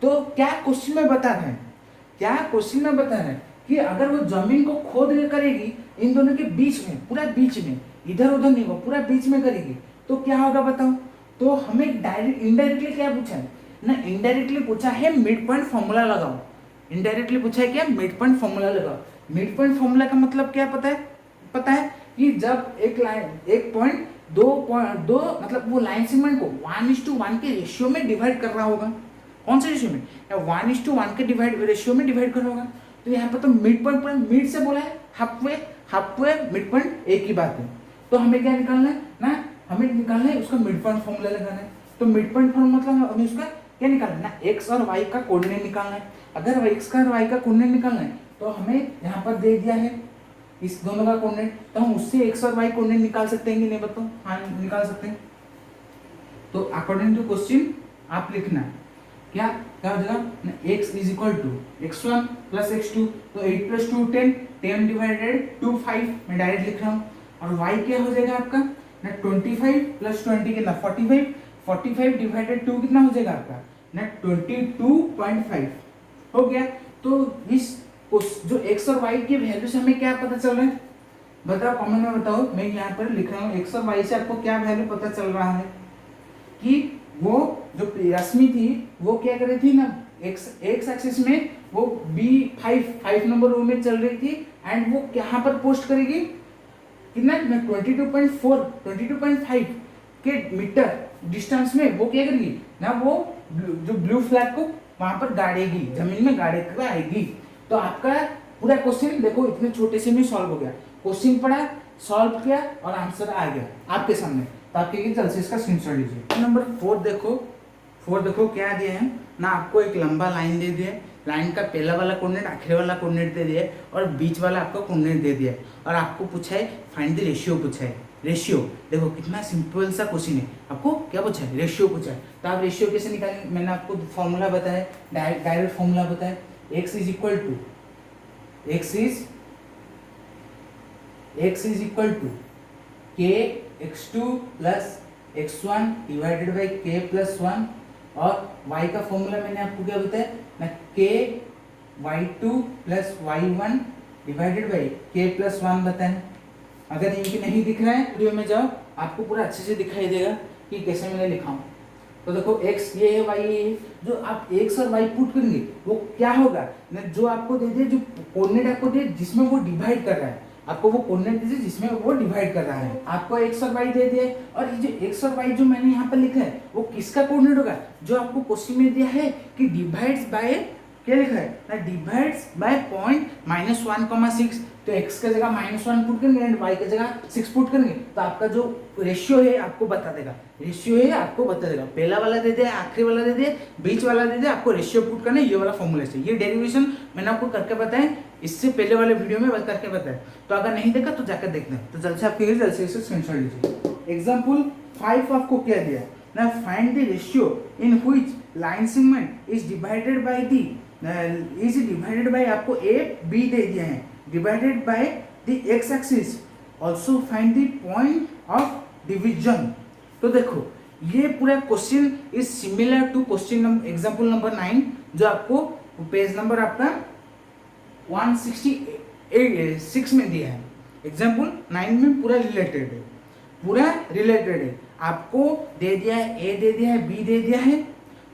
तो क्या क्वेश्चन में बता रहे हैं, क्या क्वेश्चन में बता रहे हैं कि अगर वो जमीन को खोद के करेगी इन दोनों के बीच में, पूरा बीच में, इधर उधर नहीं, वो पूरा बीच में करेगी तो क्या होगा बताओ। तो हमें डायरेक्ट इनडायरेक्टली क्या पूछा है ना, इनडायरेक्टली पूछा है मिड पॉइंट फॉर्मूला लगाओ, इनडायरेक्टली पूछा है क्या मिड पॉइंट फॉर्मूला लगाओ। मिड पॉइंट फॉर्मूला का मतलब क्या पता है कि जब एक लाइन एक पॉइंट दो मतलब वो लाइन सेगमेंट को 1:1 के रेशियो में डिवाइड कर रहा होगा, कौन से रेशियो में, 1:1 के रेशियो में डिवाइड कर रहा होगा। तो यहाँ पर तो मिड पॉइंट पूरा मिड से बोला है, हाफ मिड पॉइंट एक ही बात है। तो हमें क्या निकालना है ना, हमें निकालना है उसका मिड पॉइंट फॉर्मूला लगाना है। तो मिड पॉइंट फॉर्मूला मतलब हमें उसका क्या निकालना है ना, एक्स और वाई का कोऑर्डिनेट निकालना है। अगर एक्स का और वाई का कोऑर्डिनेट निकालना है तो हमें यहाँ पर दे दिया है इस दोनों का कोऑर्डिनेट, तो हम उससे एक्स और वाई कोऑर्डिनेट निकाल सकते हैं कि नहीं बताओ, हाँ निकाल सकते हैं। तो अकॉर्डिंग टू क्वेश्चन आप लिखना क्या हो जाएगा, x is equal to x1 plus x2, तो 8 प्लस 2 10, 10 डिवाइडेड 2 5, मैं डायरेक्ट लिख रहा हूँ। और y क्या हो जाएगा आपका ना 25 प्लस 20 कितना 45, 45 डिवाइडेड 2 कितना हो जाएगा आपका ना 22.5 हो गया। तो इस जो x और y की वैल्यू से हमें क्या पता चल रहा है, बताओ कमेंट में बताओ। मैं यहाँ पर लिख रहा हूँ x और y से आपको क्या वैल्यू पता चल रहा है कि वो जो रश्मि थी वो क्या कर रही थी ना, एक्स एक्सिस में वो B5 नंबर रो में चल रही थी एंड वो यहाँ पर पोस्ट करेगी कितना 22.5 के मीटर डिस्टेंस में वो क्या करेगी ना, वो जो ब्लू फ्लैग को वहां पर गाड़ेगी, जमीन में गाड़े कर आएगी। तो आपका पूरा क्वेश्चन देखो इतने छोटे से में सॉल्व हो गया, क्वेश्चन पढ़ा सॉल्व किया और आंसर आ गया आपके सामने। तो आपके जल्द से इसका स्क्रीनशॉट लीजिए। नंबर 4 देखो क्या दिए हैं ना, आपको एक लंबा लाइन दे दिया, लाइन का पहला वाला कोऑर्डिनेट आखिरी वाला कोऑर्डिनेट दे दिया और बीच वाला आपको कोऑर्डिनेट दे दिया और आपको पूछा है फाइंड द रेशियो पूछा है। रेशियो देखो कितना सिंपल सा क्वेश्चन है, आपको क्या पूछा है रेशियो पूछा है। तो आप रेशियो कैसे निकालेंगे, मैंने आपको फॉर्मूला बताया, डायरेक्ट फॉर्मूला बताया, x is equal to k x2 plus x1 divided by k plus 1 और y का फॉर्मूला मैंने आपको क्या बताया ना k y2 plus y1 divided by k plus 1 बताएं। अगर इनकी नहीं दिख रहा है वीडियो में जाओ, आपको पूरा अच्छे से दिखाई देगा कि कैसे मैंने लिखा हूँ। तो देखो x ये है y ये है, जो आप x और y पुट करेंगे वो क्या होगा ना, जो आपको दे दे, जो कोऑर्डिनेट आपको दे जिसमें वो डिवाइड कर रहा है, आपको वो कोऑर्डिनेट दीजिए जिसमें वो डिवाइड कर रहा है। आपको x और y दे दिए और ये जो x और y जो मैंने यहाँ पर लिखा है वो किसका कोऑर्डिनेट होगा, जो आपको क्वेश्चन में दिया है कि डिवाइड्स बाय क्या लिखा है ना, डिवाइड्स बाय पॉइंट -1,6। तो x की जगह -1 पुट करेंगे एंड y की जगह 6 पुट करेंगे तो आपका जो रेशियो है आपको बता देगा, पहला वाला दे दिया, आखिरी वाला दे दिया, बीच वाला दे दिया, आपको रेशियो पुट करना है ये वाला फॉर्मूला से। ये डेरिवेशन मैंने आपको करके बताया, इससे पहले वाले वीडियो में करके बताया, तो अगर नहीं देखा तो जाकर देखना। तो जल्द से आपके जल्द से स्क्रीनशॉट लीजिए। एग्जाम्पल 5 आपको क्या दिया ना, find the ratio in which line segment is divided by आपको a b दे दिया है, divided by the x axis, also find the point of division. तो देखो ये पूरा question is similar to question example number 9 जो आपको पेज नंबर आपका 166 में दिया है। एग्जांपल 9 में पूरा रिलेटेड है, आपको दे दिया है a दे दिया है b दे दिया है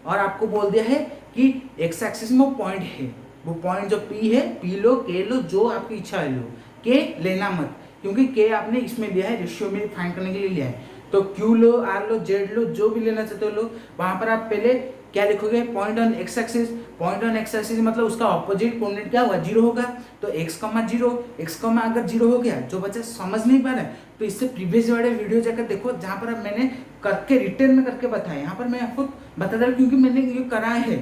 और आपको बोल दिया है कि x एक्सिस में पॉइंट है, वो पॉइंट जो p है p लो k लो, जो आपकी इच्छा है लो, k लेना मत क्योंकि k आपने इसमें लिया है, रेशियो में फाइंड करने के लिए लिया है। तो q लो r लो z लो, जो भी लेना चाहते हो लो। वहां पर आप पहले क्या लिखोगे, point on x axis, point on x axis मतलब उसका ऑपोजिट कोऑर्डिनेट क्या होगा 0 होगा। तो x, 0 x, अगर 0 हो गया, जो बच्चा समझ नहीं पा रहा है तो इससे प्रीवियस वाले वीडियो जाकर देखो जहां पर मैंने करके रिटर्न में करके बताया। यहाँ पर मैं आपको बता दे रहा हूँ क्योंकि मैंने ये करा है,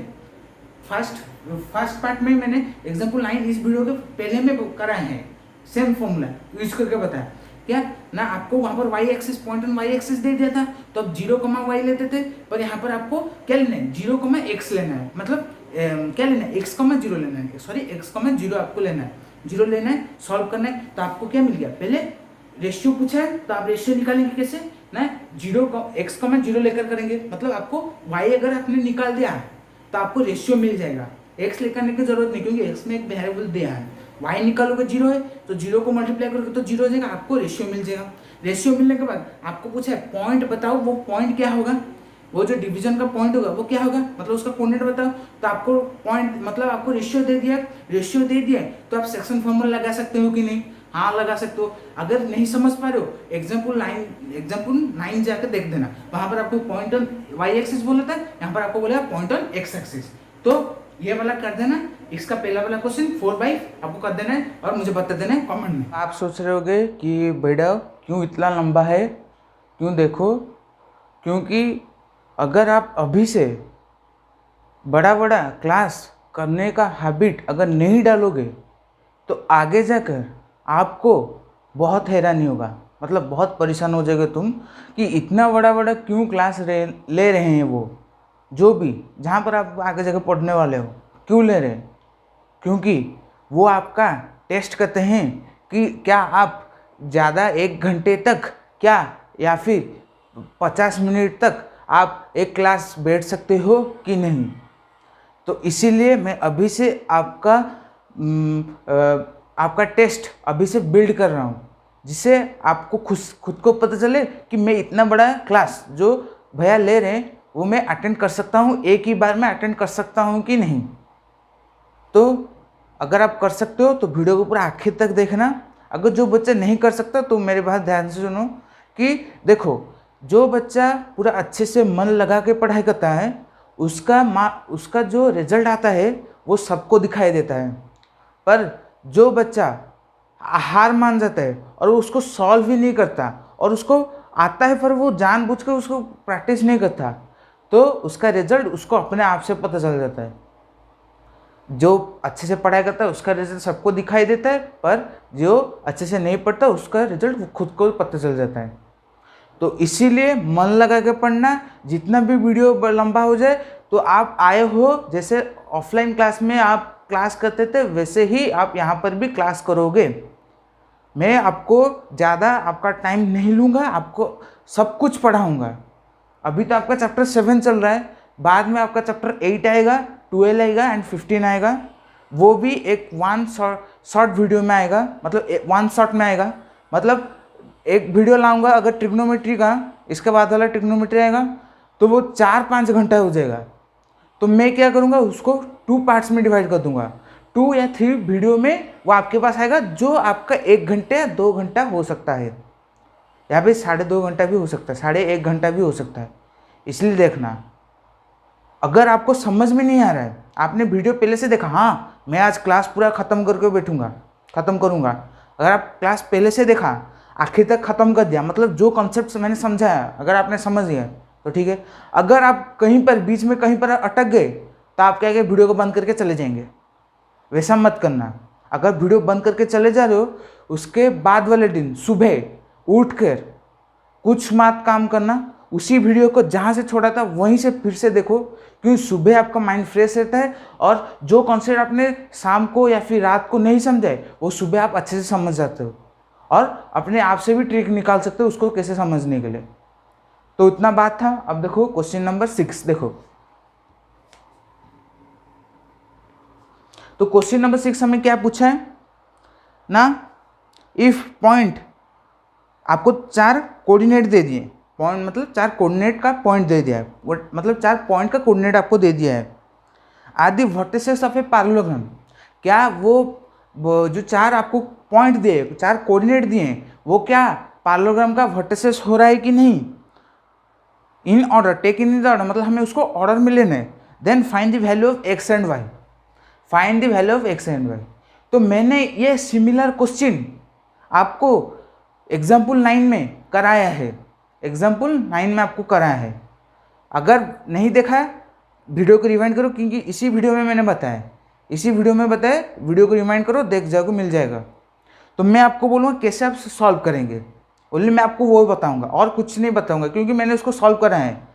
फर्स्ट पार्ट में मैंने एग्जाम्पल 9 इस वीडियो के पहले में कराए हैं, सेम फॉर्मूला यूज करके बताया। क्या ना, आपको वहां पर Y axis, point on Y axis दे दिया था, तो अब 0, y लेते थे, पर यहाँ पर आपको क्या लेना है, 0, x लेना है, मतलब क्या लेना है, x, 0 लेना है, सॉरी x, 0 आपको लेना है, 0 लेना है, सॉल्व करना है। तो आपको क्या मिल गया, पहले रेशियो पूछा है तो आप रेशियो निकालेंगे कैसे ना, 0, x, 0 लेकर करेंगे, मतलब आपको y अगर आपने निकाल दिया तो आपको रेशियो मिल जाएगा, x लेकर की जरूरत नहीं, क्योंकि x में एक वेरिएबल दिया है, y निकालोगे 0 है तो 0 को मल्टीप्लाई करोगे तो 0 हो जाएगा, आपको रेशियो मिल जाएगा। रेशियो मिलने के बाद आपको पूछा है पॉइंट बताओ, वो पॉइंट क्या होगा, वो जो डिवीजन का पॉइंट होगा वो क्या होगा, मतलब उसका कोऑर्डिनेट बताओ। तो आपको पॉइंट मतलब आपको रेशियो दे दिया, रेशियो दे दिया तो आप सेक्शन फॉर्मूला लगा सकते हो कि नहीं, हाँ लगा सकते हो। अगर नहीं समझ पा रहे हो, एग्जाम्पल 9 जाकर देख देना, वहां पर आपको पॉइंट ऑन वाई एक्सिस बोला था, यहाँ पर आपको बोला पॉइंट ऑन एक्स एक्सिस। तो ये वाला कर देना, इसका पहला वाला क्वेश्चन 4/5 आपको कर देना है और मुझे बता देना है कमेंट में। आप सोच रहे होगे कि बेटा क्यों इतना लंबा है, क्यों, देखो क्योंकि अगर आप अभी से बड़ा बड़ा क्लास करने का हैबिट अगर नहीं डालोगे तो आगे जाकर आपको बहुत हैरानी होगा, मतलब बहुत परेशान हो जाएगा तुम कि इतना बड़ा बड़ा क्यों क्लास ले रहे हैं, वो जो भी जहाँ पर आप आगे जाकर पढ़ने वाले हो क्यों ले रहे हैं, क्योंकि वो आपका टेस्ट करते हैं कि क्या आप ज़्यादा 1 घंटे तक क्या या फिर 50 मिनट तक आप एक क्लास बैठ सकते हो कि नहीं। तो इसीलिए मैं अभी से आपका टेस्ट अभी से बिल्ड कर रहा हूँ, जिससे आपको खुद को पता चले कि मैं इतना बड़ा क्लास जो भैया ले रहे हैं वो मैं अटेंड कर सकता हूँ, एक ही बार में अटेंड कर सकता हूँ कि नहीं। तो अगर आप कर सकते हो तो वीडियो को पूरा आखिर तक देखना। अगर जो बच्चा नहीं कर सकता तो मेरे बात ध्यान से सुनो कि देखो, जो बच्चा पूरा अच्छे से मन लगा के पढ़ाई करता है उसका जो रिजल्ट आता है वो सबको दिखाई देता है, पर जो बच्चा हार मान जाता है और वो उसको सॉल्व ही नहीं करता और उसको आता है पर वो जानबूझकर उसको प्रैक्टिस नहीं करता, तो उसका रिजल्ट उसको अपने आप से पता चल जाता है। जो अच्छे से पढ़ाई करता है उसका रिजल्ट सबको दिखाई देता है, पर जो अच्छे से नहीं पढ़ता उसका रिजल्ट खुद को पता चल जाता है। तो इसीलिए मन लगा के पढ़ना, जितना भी वीडियो लंबा हो जाए तो आप आए हो, जैसे ऑफलाइन क्लास में आप क्लास करते थे वैसे ही आप यहाँ पर भी क्लास करोगे। मैं आपको ज़्यादा आपका टाइम नहीं लूँगा, आपको सब कुछ पढ़ाऊँगा। अभी तो आपका चैप्टर 7 चल रहा है, बाद में आपका चैप्टर 8 आएगा, 12 आएगा एंड 15 आएगा, वो भी एक वन शॉर्ट वीडियो में आएगा, मतलब वन शॉट में आएगा। मतलब एक वीडियो लाऊंगा अगर ट्रिग्नोमेट्री का, इसके बाद वाला ट्रिग्नोमेट्री आएगा तो वो 4-5 घंटा हो जाएगा। तो मैं क्या करूँगा, उसको 2 पार्ट्स में डिवाइड कर दूंगा, 2 या 3 वीडियो में वो आपके पास आएगा, जो आपका 1 घंटे या 2 घंटा हो सकता है, या फिर 2.5 घंटा भी हो सकता है, 1.5 घंटा भी हो सकता है। इसलिए देखना, अगर आपको समझ में नहीं आ रहा है, आपने वीडियो पहले से देखा, हाँ मैं आज क्लास पूरा ख़त्म करके ख़त्म करूँगा, अगर आप क्लास पहले से देखा, आखिर तक ख़त्म कर दिया, मतलब जो कॉन्सेप्ट मैंने समझाया अगर आपने समझ लिया तो ठीक है। अगर आप कहीं पर बीच में कहीं पर अटक गए तो आप क्या वीडियो को बंद करके चले जाएंगे, वैसा मत करना। अगर वीडियो बंद करके चले जा रहे हो, उसके बाद वाले दिन सुबह उठकर कुछ मत काम करना, उसी वीडियो को जहाँ से छोड़ा था वहीं से फिर से देखो, क्योंकि सुबह आपका माइंड फ्रेश रहता है और जो कॉन्सेप्ट आपने शाम को या फिर रात को नहीं समझाए वो सुबह आप अच्छे से समझ जाते हो और अपने आप से भी ट्रिक निकाल सकते हो उसको कैसे समझने के लिए। तो इतना बात था। अब देखो क्वेश्चन नंबर 6, देखो तो क्वेश्चन नंबर 6 हमें क्या पूछा है ना, इफ पॉइंट, आपको 4 कोऑर्डिनेट दे दिए, पॉइंट मतलब 4 कोऑर्डिनेट का पॉइंट दे दिया है, मतलब 4 पॉइंट का कोऑर्डिनेट आपको दे दिया है। आदि वर्टिसेस ऑफ ए पैरेललोग्राम, क्या वो जो 4 आपको पॉइंट दिए, 4 कोऑर्डिनेट दिए हैं, वो क्या पैरेललोग्राम का वर्टिसेस हो रहा है कि नहीं। In order, take in the order, मतलब हमें उसको ऑर्डर में लेना है। Then find the value of X and Y, find the value of X and Y. तो मैंने ये सिमिलर क्वेश्चन आपको एग्जाम्पल 9 में कराया है, एग्जाम्पल 9 में आपको कराया है। अगर नहीं देखा है वीडियो को रिवाइंड करो, क्योंकि इसी वीडियो में मैंने बताया, इसी वीडियो में बताया, वीडियो को रिवाइंड करो, देख जाओगे, मिल जाएगा। तो मैं आपको बोलूँगा कैसे आप सॉल्व करेंगे। ओनली मैं आपको वो बताऊंगा और कुछ नहीं बताऊंगा, क्योंकि मैंने उसको सॉल्व करा है।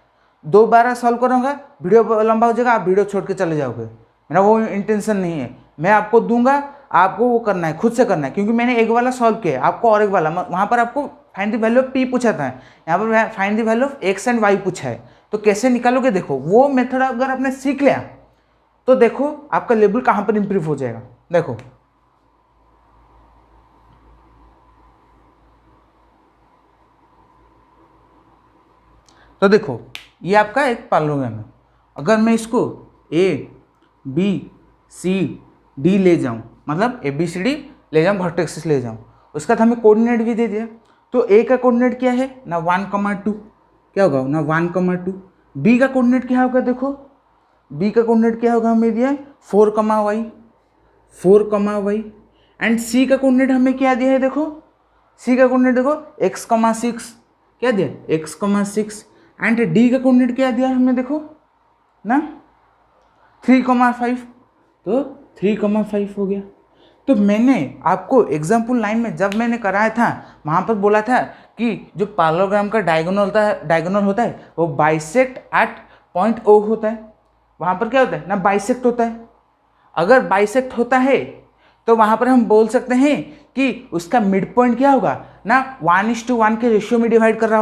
2 बार सॉल्व करूँगा, वीडियो लंबा हो जाएगा, आप वीडियो छोड़ के चले जाओगे। मेरा वो इंटेंशन नहीं है। मैं आपको दूंगा, आपको वो करना है, खुद से करना है, क्योंकि मैंने एक वाला सॉल्व किया है, आपको और एक वाला, वहाँ पर आपको find the value of P पूछा था, यहाँ पर find the value of X and Y पूछा है। तो कैसे निकालोगे देखो, वो मेथड अगर आपने सीख लिया तो देखो आपका लेवल कहाँ पर इंप्रूव हो जाएगा। देखो तो देखो ये आपका एक पैरेललोग्राम है। अगर मैं इसको ए बी सी डी ले जाऊँ, मतलब ए बी सी डी ले जाऊँ, वर्टेक्सेस ले जाऊँ, उसका तो हमें कोऑर्डिनेट भी दे दिया। तो ए का कोऑर्डिनेट क्या है ना 1,2, क्या होगा ना 1,2। बी का कोऑर्डिनेट क्या होगा, देखो बी का कोऑर्डिनेट क्या होगा, हमें दिया है 4,y, 4,y। एंड सी का कोऑर्डिनेट हमें क्या दिया है, देखो सी का कोऑर्डिनेट देखो x,6, क्या दिया x,6। एंड डी का कोऑर्डिनेट क्या दिया हमें, देखो ना 3,5, तो 3,5 हो गया। तो मैंने आपको एग्जाम्पल 9 में जब मैंने कराया था, वहाँ पर बोला था कि जो पैरेललोग्राम का डायगोनल होता है वो बाइसेक्ट एट पॉइंट O होता है। वहाँ पर क्या होता है ना, बाइसेक्ट होता है। अगर बाइसेक्ट होता है तो वहाँ पर हम बोल सकते हैं कि उसका मिड पॉइंट क्या होगा ना 1:1 के रेशियो में डिवाइड कर रहा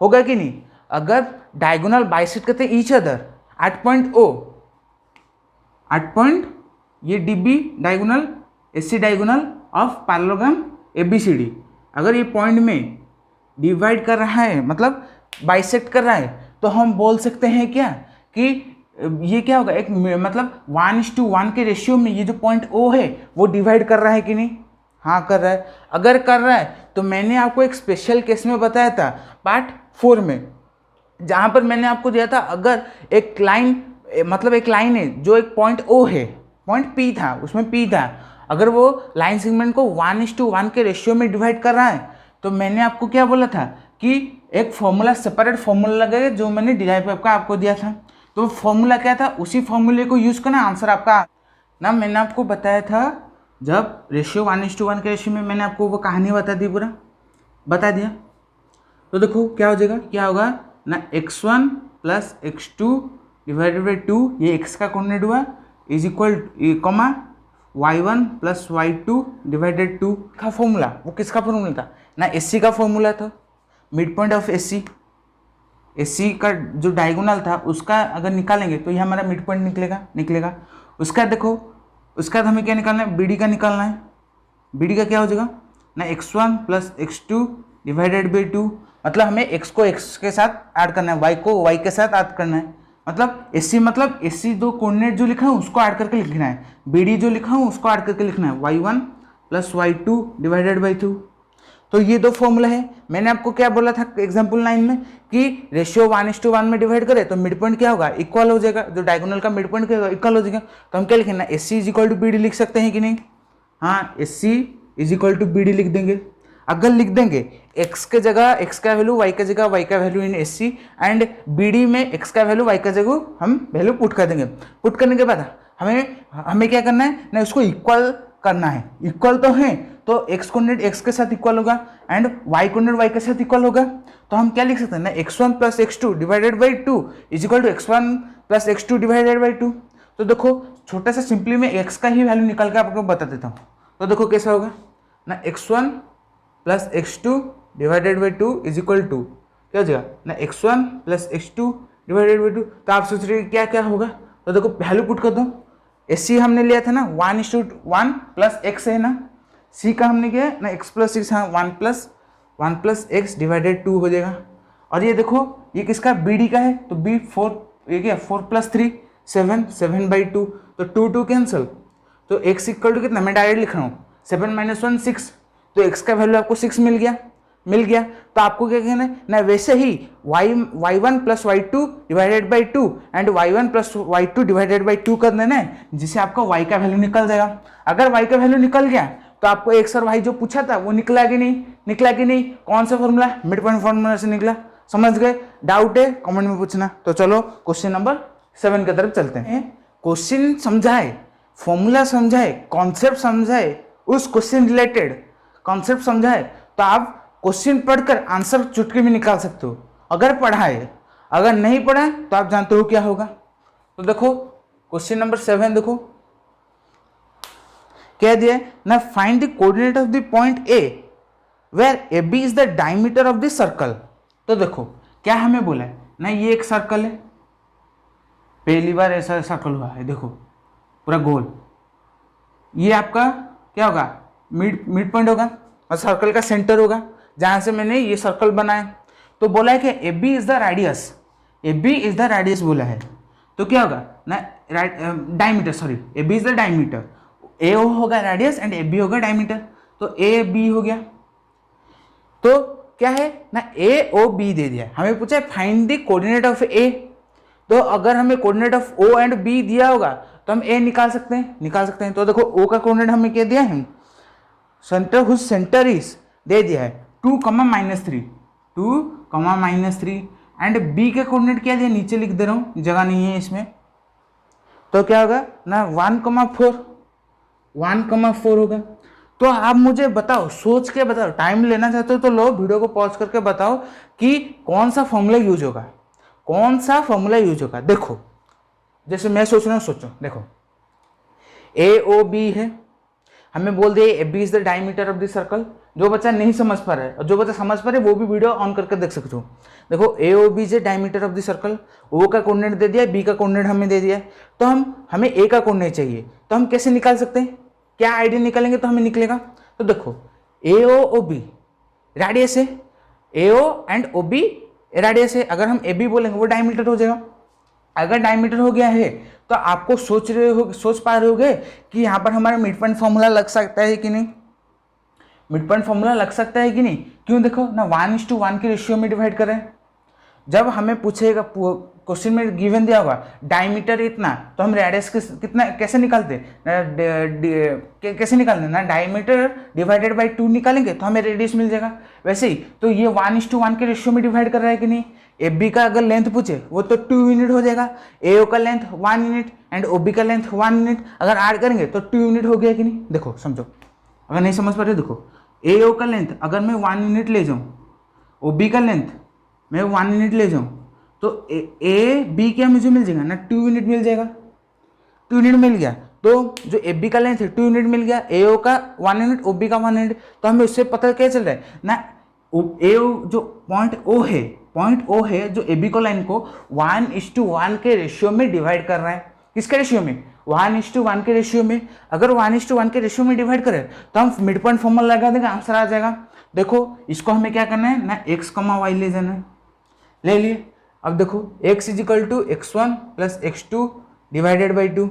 होगा कि नहीं। अगर डायगोनल बाइसेक्ट करते each other at point O, at point ये DB diagonal SC diagonal of parallelogram ABCD, अगर ये पॉइंट में डिवाइड कर रहा है, मतलब बाइसेक्ट कर रहा है, तो हम बोल सकते हैं क्या कि ये क्या होगा, एक मतलब 1:1 के रेशियो में ये जो पॉइंट O है वो डिवाइड कर रहा है कि नहीं। हाँ कर रहा है। अगर कर रहा है तो मैंने आपको एक स्पेशल केस में बताया था पार्ट 4 में, जहाँ पर मैंने आपको दिया था अगर एक लाइन, मतलब एक लाइन है जो एक पॉइंट O है, पॉइंट P था, उसमें P था, अगर वो लाइन सेगमेंट को 1:1 के रेशियो में डिवाइड कर रहा है, तो मैंने आपको क्या बोला था कि एक फॉर्मूला, सेपरेट फॉर्मूला लगेगा जो मैंने डिराइव का आपको दिया था। तो फॉर्मूला क्या था, उसी फॉर्मूले को यूज़ करना, आंसर आपका ना। मैंने आपको बताया था जब रेशियो 1:1 के रेशियो में, मैंने आपको वो कहानी बता दी, पूरा बता दिया। तो देखो क्या हो जाएगा, क्या होगा ना x1 plus x2 divided by 2, ये x का कोऑर्डिनेट हुआ, is equal comma y1 plus y2 divided 2 का फॉर्मूला। वो किसका फॉर्मूला था ना, SC का फॉर्मूला था, मिड पॉइंट ऑफ SC का जो डायगोनल था उसका अगर निकालेंगे तो ये हमारा मिड पॉइंट निकलेगा। उसका देखो, उसका हमें क्या निकालना है, BD का निकालना है। BD का क्या हो जाएगा ना x1 plus x2 divided by 2, मतलब हमें x को x के साथ ऐड करना है, y को y के साथ ऐड करना है। मतलब SC दो कोऑर्डिनेट जो लिखा है उसको ऐड करके लिखना है, BD जो लिखा हूँ उसको ऐड करके लिखना है, y1 plus y2 divided by 2। तो ये दो फॉर्मूला है। मैंने आपको क्या बोला था एग्जाम्पल 9 में कि रेशियो 1:1 में डिवाइड करे तो मिड पॉइंट क्या होगा, इक्वल हो जाएगा, जो डायगोनल का मिड पॉइंट क्या होगा, इक्वल हो जाएगा। तो हम क्या लिखेंगे ना, SC is equal to BD लिख सकते हैं कि नहीं। हाँ, SC is equal to BD लिख देंगे। अगर लिख देंगे x के जगह x का वैल्यू, y के जगह y का value in SC, and BD में x का वैल्यू y का जगह हम वैल्यू पुट कर देंगे। पुट करने के बाद हमें क्या करना है ना, इसको इक्वल करना है। इक्वल तो है तो x कोऑर्डिनेट x के साथ इक्वल होगा एंड y कोऑर्डिनेट y के साथ इक्वल होगा। तो हम क्या लिख सकते हैं ना, x1 plus x2 divided by 2 is equal to x1 plus x2 divided by 2। तो देखो छोटा सा सिंपली मैं x का ही वैल्यू निकाल के आपको बता देता हूँ। तो देखो कैसा होगा ना, x1 plus x2 divided by 2 is equal to क्या हो जाएगा ना, x1 plus x2 divided by 2। तो आप सोच रहे क्या क्या होगा, तो देखो वैल्यू पुट कर दो। SC हमने लिया था ना 1:1 प्लस x है ना, C का हमने किया ना x प्लस 6, हाँ 1 प्लस x डिवाइडेड 2 हो जाएगा। और ये देखो ये किसका, BD का है, तो B 4, ये क्या 4 प्लस 3 7 बाई 2, तो 2 कैंसिल। तो x इक्वल टू कितना, मैं डायरेक्ट लिख रहा हूँ 7 - 1 6, तो x का वैल्यू आपको 6 मिल गया। तो आपको क्या कहना है ना, वैसे ही y1 plus y2 divided by 2 and y1 plus y2 divided by 2 कर देना है, जिससे आपका y का वैल्यू निकल जाएगा। अगर y का वैल्यू निकल गया तो आपको x और y जो पूछा था वो निकला कि नहीं, कौन सा फॉर्मूला, मिड पॉइंट फॉर्मूला से निकला। समझ गए, डाउट है कमेंट में पूछना। तो चलो क्वेश्चन नंबर 7 की तरफ चलते हैं। क्वेश्चन समझाए, फॉर्मूला समझाए, कॉन्सेप्ट समझाए, उस क्वेश्चन रिलेटेड कॉन्सेप्ट समझाए, तो आप क्वेश्चन पढ़कर आंसर चुटकी में निकाल सकते हो अगर पढ़ा है। अगर नहीं पढ़ा है तो आप जानते हो क्या होगा। तो देखो क्वेश्चन नंबर 7 देखो क्या दिया ना, find the coordinate of the point A where A B is the diameter of the circle. तो देखो क्या हमें बोला है ना, ये एक सर्कल है, पहली बार ऐसा सर्कल हुआ है, देखो पूरा गोल, ये आपका क्या होगा, मिड पॉइंट होगा और सर्कल का सेंटर होगा जहां से मैंने ये सर्कल बनाया। तो बोला है कि A B is the radius, A B is the radius बोला है। तो क्या होगा ना, diameter, sorry A B is the diameter, A O होगा रेडियस एंड ए बी होगा डायमीटर। तो ए बी हो गया। तो क्या है ना, ए ओ बी दे दिया, हमें पूछा है find the coordinate of A. तो अगर हमें coordinate of O and B दिया होगा तो हम ए निकाल सकते हैं। तो देखो ओ का कोऑर्डिनेट हमें क्या दिया है, सेंटर हुज सेंटर इज दे दिया है 2, -3, 2, -3 एंड बी के कोऑर्डिनेट क्या दिया, नीचे लिख दे रहा हूं, जगह नहीं है इसमें। तो क्या होगा ना 1,4 होगा। तो आप मुझे बताओ, सोच के बताओ, टाइम लेना चाहते हो तो लो, वीडियो को पॉज करके बताओ कि कौन सा फॉर्मूला यूज होगा, कौन सा फॉर्मूला यूज होगा। देखो जैसे मैं सोच रहा हूँ, सोचो देखो ए ओ बी है, हमें बोल दिए A B is the diameter of the circle. जो बच्चा नहीं समझ पा रहा है और जो बच्चा समझ पा रहा है वो भी वीडियो ऑन करके देख सकते हो। देखो A O B is diameter of the circle, O का कोऑर्डिनेट दे दिया, बी का कोऑर्डिनेट हमें दे दिया। तो हमें ए का कोऑर्डिनेट चाहिए, तो हम कैसे निकाल सकते हैं, क्या आइडिया निकालेंगे तो हमें निकलेगा। तो देखो ए ओ बी रेडियस है, A O and O B radius है, अगर हम ए बी बोलेंगे वो डायमीटर हो जाएगा। अगर डायमीटर हो गया है तो आपको सोच पा रहे होगे कि यहाँ पर हमारा मिड पॉइंट फॉर्मूला लग सकता है कि नहीं, मिड पॉइंट फॉर्मूला लग सकता है कि नहीं। क्यों, देखो ना 1:1 के रेशियो में डिवाइड करें। जब हमें पूछेगा, क्वेश्चन में गिवन दिया होगा डायमीटर इतना, तो हम रेडियस कितना कैसे निकालते, कैसे निकालते ना, डायमीटर डिवाइडेड बाई 2 निकालेंगे तो हमें रेडियस मिल जाएगा। वैसे ही तो ये 1:1 के रेशियो में डिवाइड कर रहा है कि नहीं। ए बी का अगर लेंथ पूछे वो तो 2 यूनिट हो जाएगा, ए ओ का length 1 unit and O B का लेंथ 1 यूनिट, अगर ऐड करेंगे तो 2 यूनिट हो गया कि नहीं। देखो समझो, अगर नहीं समझ पा रहे देखो, ए ओ का लेंथ अगर मैं 1 यूनिट ले जाऊँ, ओ बी का लेंथ मैं 1 यूनिट ले जाऊँ, तो ए बी क्या मुझे मिल जाएगा ना 2 यूनिट मिल जाएगा, 2 यूनिट मिल गया। तो जो ए बी का लेंथ है 2 यूनिट मिल गया, ए ओ का 1 यूनिट, ओ बी का 1 यूनिट। तो हमें उससे पता क्या चल रहा है ना, ए ओ जो पॉइंट ओ है जो ए बी को लाइन को 1:1 के रेशियो में डिवाइड कर रहा है। किसके रेशियो में, 1:1 के रेशियो में। अगर 1:1 के रेशियो में डिवाइड करें तो हम मिड पॉइंट फॉर्मूला लगा देंगे, आंसर आ जाएगा। देखो इसको हमें क्या करना है ना, x, y ले जाना है, ले लिए। अब देखो x = x1 + x2 divided by 2,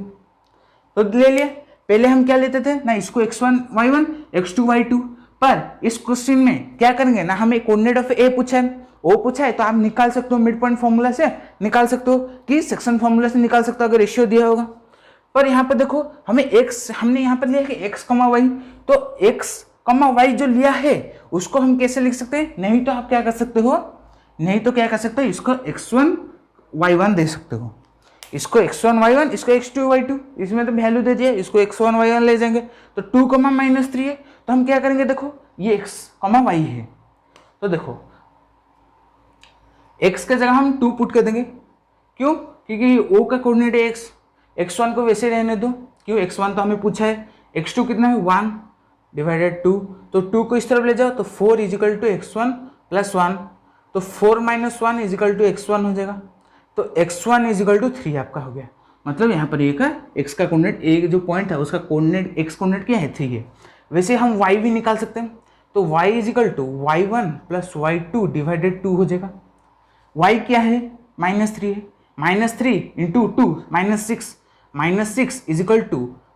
तो ले लिया। पहले हम क्या लेते थे ना, इसको x1 y1 x2 y2, पर इस क्वेश्चन में क्या करेंगे ना, हमें कोऑर्डिनेट ऑफ ए पूछा है, ओ पूछा है, तो आप निकाल सकते हो मिड पॉइंट फॉर्मूला से, निकाल सकते हो कि सेक्शन फॉर्मूला से निकाल सकते हो अगर रेशियो दिया होगा। पर यहाँ पर देखो हमें x, हमने यहाँ पर लिया है कि x, y, तो x, y जो लिया है उसको हम कैसे लिख सकते हैं, नहीं तो आप क्या कर सकते हो, इसको x1 y1 दे सकते हो, इसको x1 y1, इसको x2 y2, इसमें तो वैल्यू दे दिया, इसको x1 y1 ले जाएंगे तो 2, -3 है। तो हम क्या करेंगे, देखो ये x, y है, तो देखो x के जगह हम 2 पुट कर देंगे। क्यों, क्योंकि o का कोऑर्डिनेट है x, x1 को वैसे रहने दो, क्यों x1 तो हमें पूछा है, x2 कितना है 1 डिवाइडेड 2, तो 2 को इस तरफ ले जाओ तो 4 = x1 + 1, तो 4 - 1 = x1 हो जाएगा। तो x1 = 3 आपका हो गया। मतलब यहाँ पर एक x का कोऑर्डिनेट, एक जो पॉइंट है उसका कोऑर्डिनेट, x कोऑर्डिनेट क्या है 3 है। वैसे हम y भी निकाल सकते हैं, तो y = y1 + y2 डिवाइडेड 2 हो जाएगा। y क्या है -3 है, -3 × 2 -6 =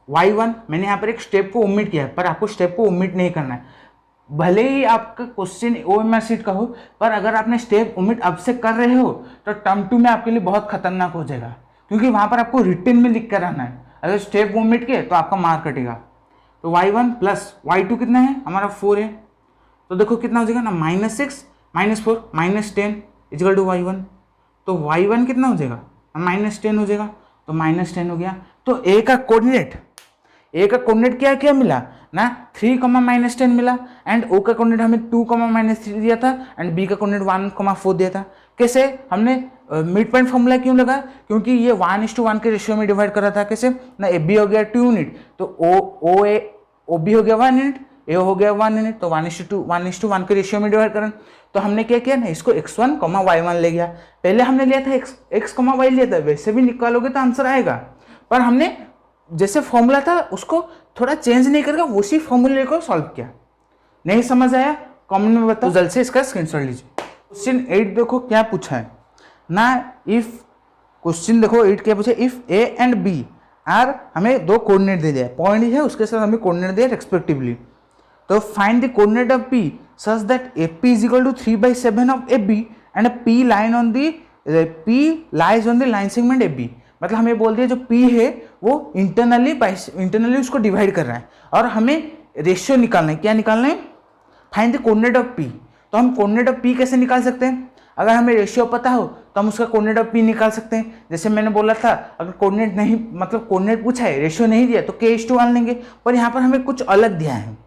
y1। मैंने यहाँ पर एक स्टेप को ओमिट किया है, पर आपको स्टेप को ओमिट नहीं करना है। भले ही आपका क्वेश्चन OMR शीट का हो, पर अगर आपने स्टेप ओमिट अब से कर रहे हो तो टर्म 2 में आपके लिए बहुत खतरनाक हो जाएगा, क्योंकि वहाँ पर आपको रिटन में लिख कर आना है। अगर स्टेप ओमिट किए तो आपका मार्क कटेगा। तो y1 + y2 कितना है हमारा 4 है, तो देखो कितना हो जाएगा ना, -6 - 4 -10 = y1। तो y1 कितना हो जाएगा, -10 हो जाएगा, तो -10 हो गया। तो a का कोऑर्डिनेट क्या मिला ना 3, -10 मिला, एंड ओ का कोऑर्डिनेट हमें 2, -3 दिया था, एंड बी का कोऑर्डिनेट 1, 4 दिया था। कैसे हमने मिड पॉइंट फॉर्मूला क्यों लगा? क्योंकि ये 1:1 के रेशियो में डिवाइड कर रहा था। कैसे ना, ए बी हो गया 2 यूनिट, तो ओ बी हो गया 1 यूनिट, ए हो गया 1 यूनिट, तो 1:1 के रेशियो में डिवाइड करें। तो हमने क्या किया ना, इसको x1, y1 ले गया। पहले हमने लिया था x, y लिया था, वैसे भी निकालोगे तो आंसर आएगा, पर हमने जैसे फॉर्मूला था उसको थोड़ा चेंज नहीं करके उसी फॉर्मूले को सॉल्व किया। नहीं समझ आया? कमेंट में बताओ, जल्द से इसका स्क्रीनशॉट लीजिए। क्वेश्चन 8 देखो क्या पूछा है ना, इफ क्वेश्चन देखो 8 क्या पूछा, if A and B are, हमें दो कोऑर्डिनेट दे दिया है, पॉइंट है उसके साथ हमें कोऑर्डिनेट दिया रेस्पेक्टिवली। तो find the coordinate of P such that AP is equal to 3/7 of AB and P lies on the line segment AB। मतलब हमें बोल दिया जो P है वो इंटरनली उसको डिवाइड कर रहा है, और हमें रेशियो निकालना है। क्या निकालना है? Find the coordinate of P। तो हम कोऑर्डिनेट ऑफ P कैसे निकाल सकते हैं? अगर हमें रेशियो पता हो तो हम उसका कोऑर्डिनेट ऑफ P निकाल सकते हैं। जैसे मैंने बोला था, अगर कोऑर्डिनेट नहीं, मतलब कोऑर्डिनेट पूछा है, रेशियो नहीं दिया तो K:1 लेंगे, पर यहाँ पर हमें कुछ अलग दिया है।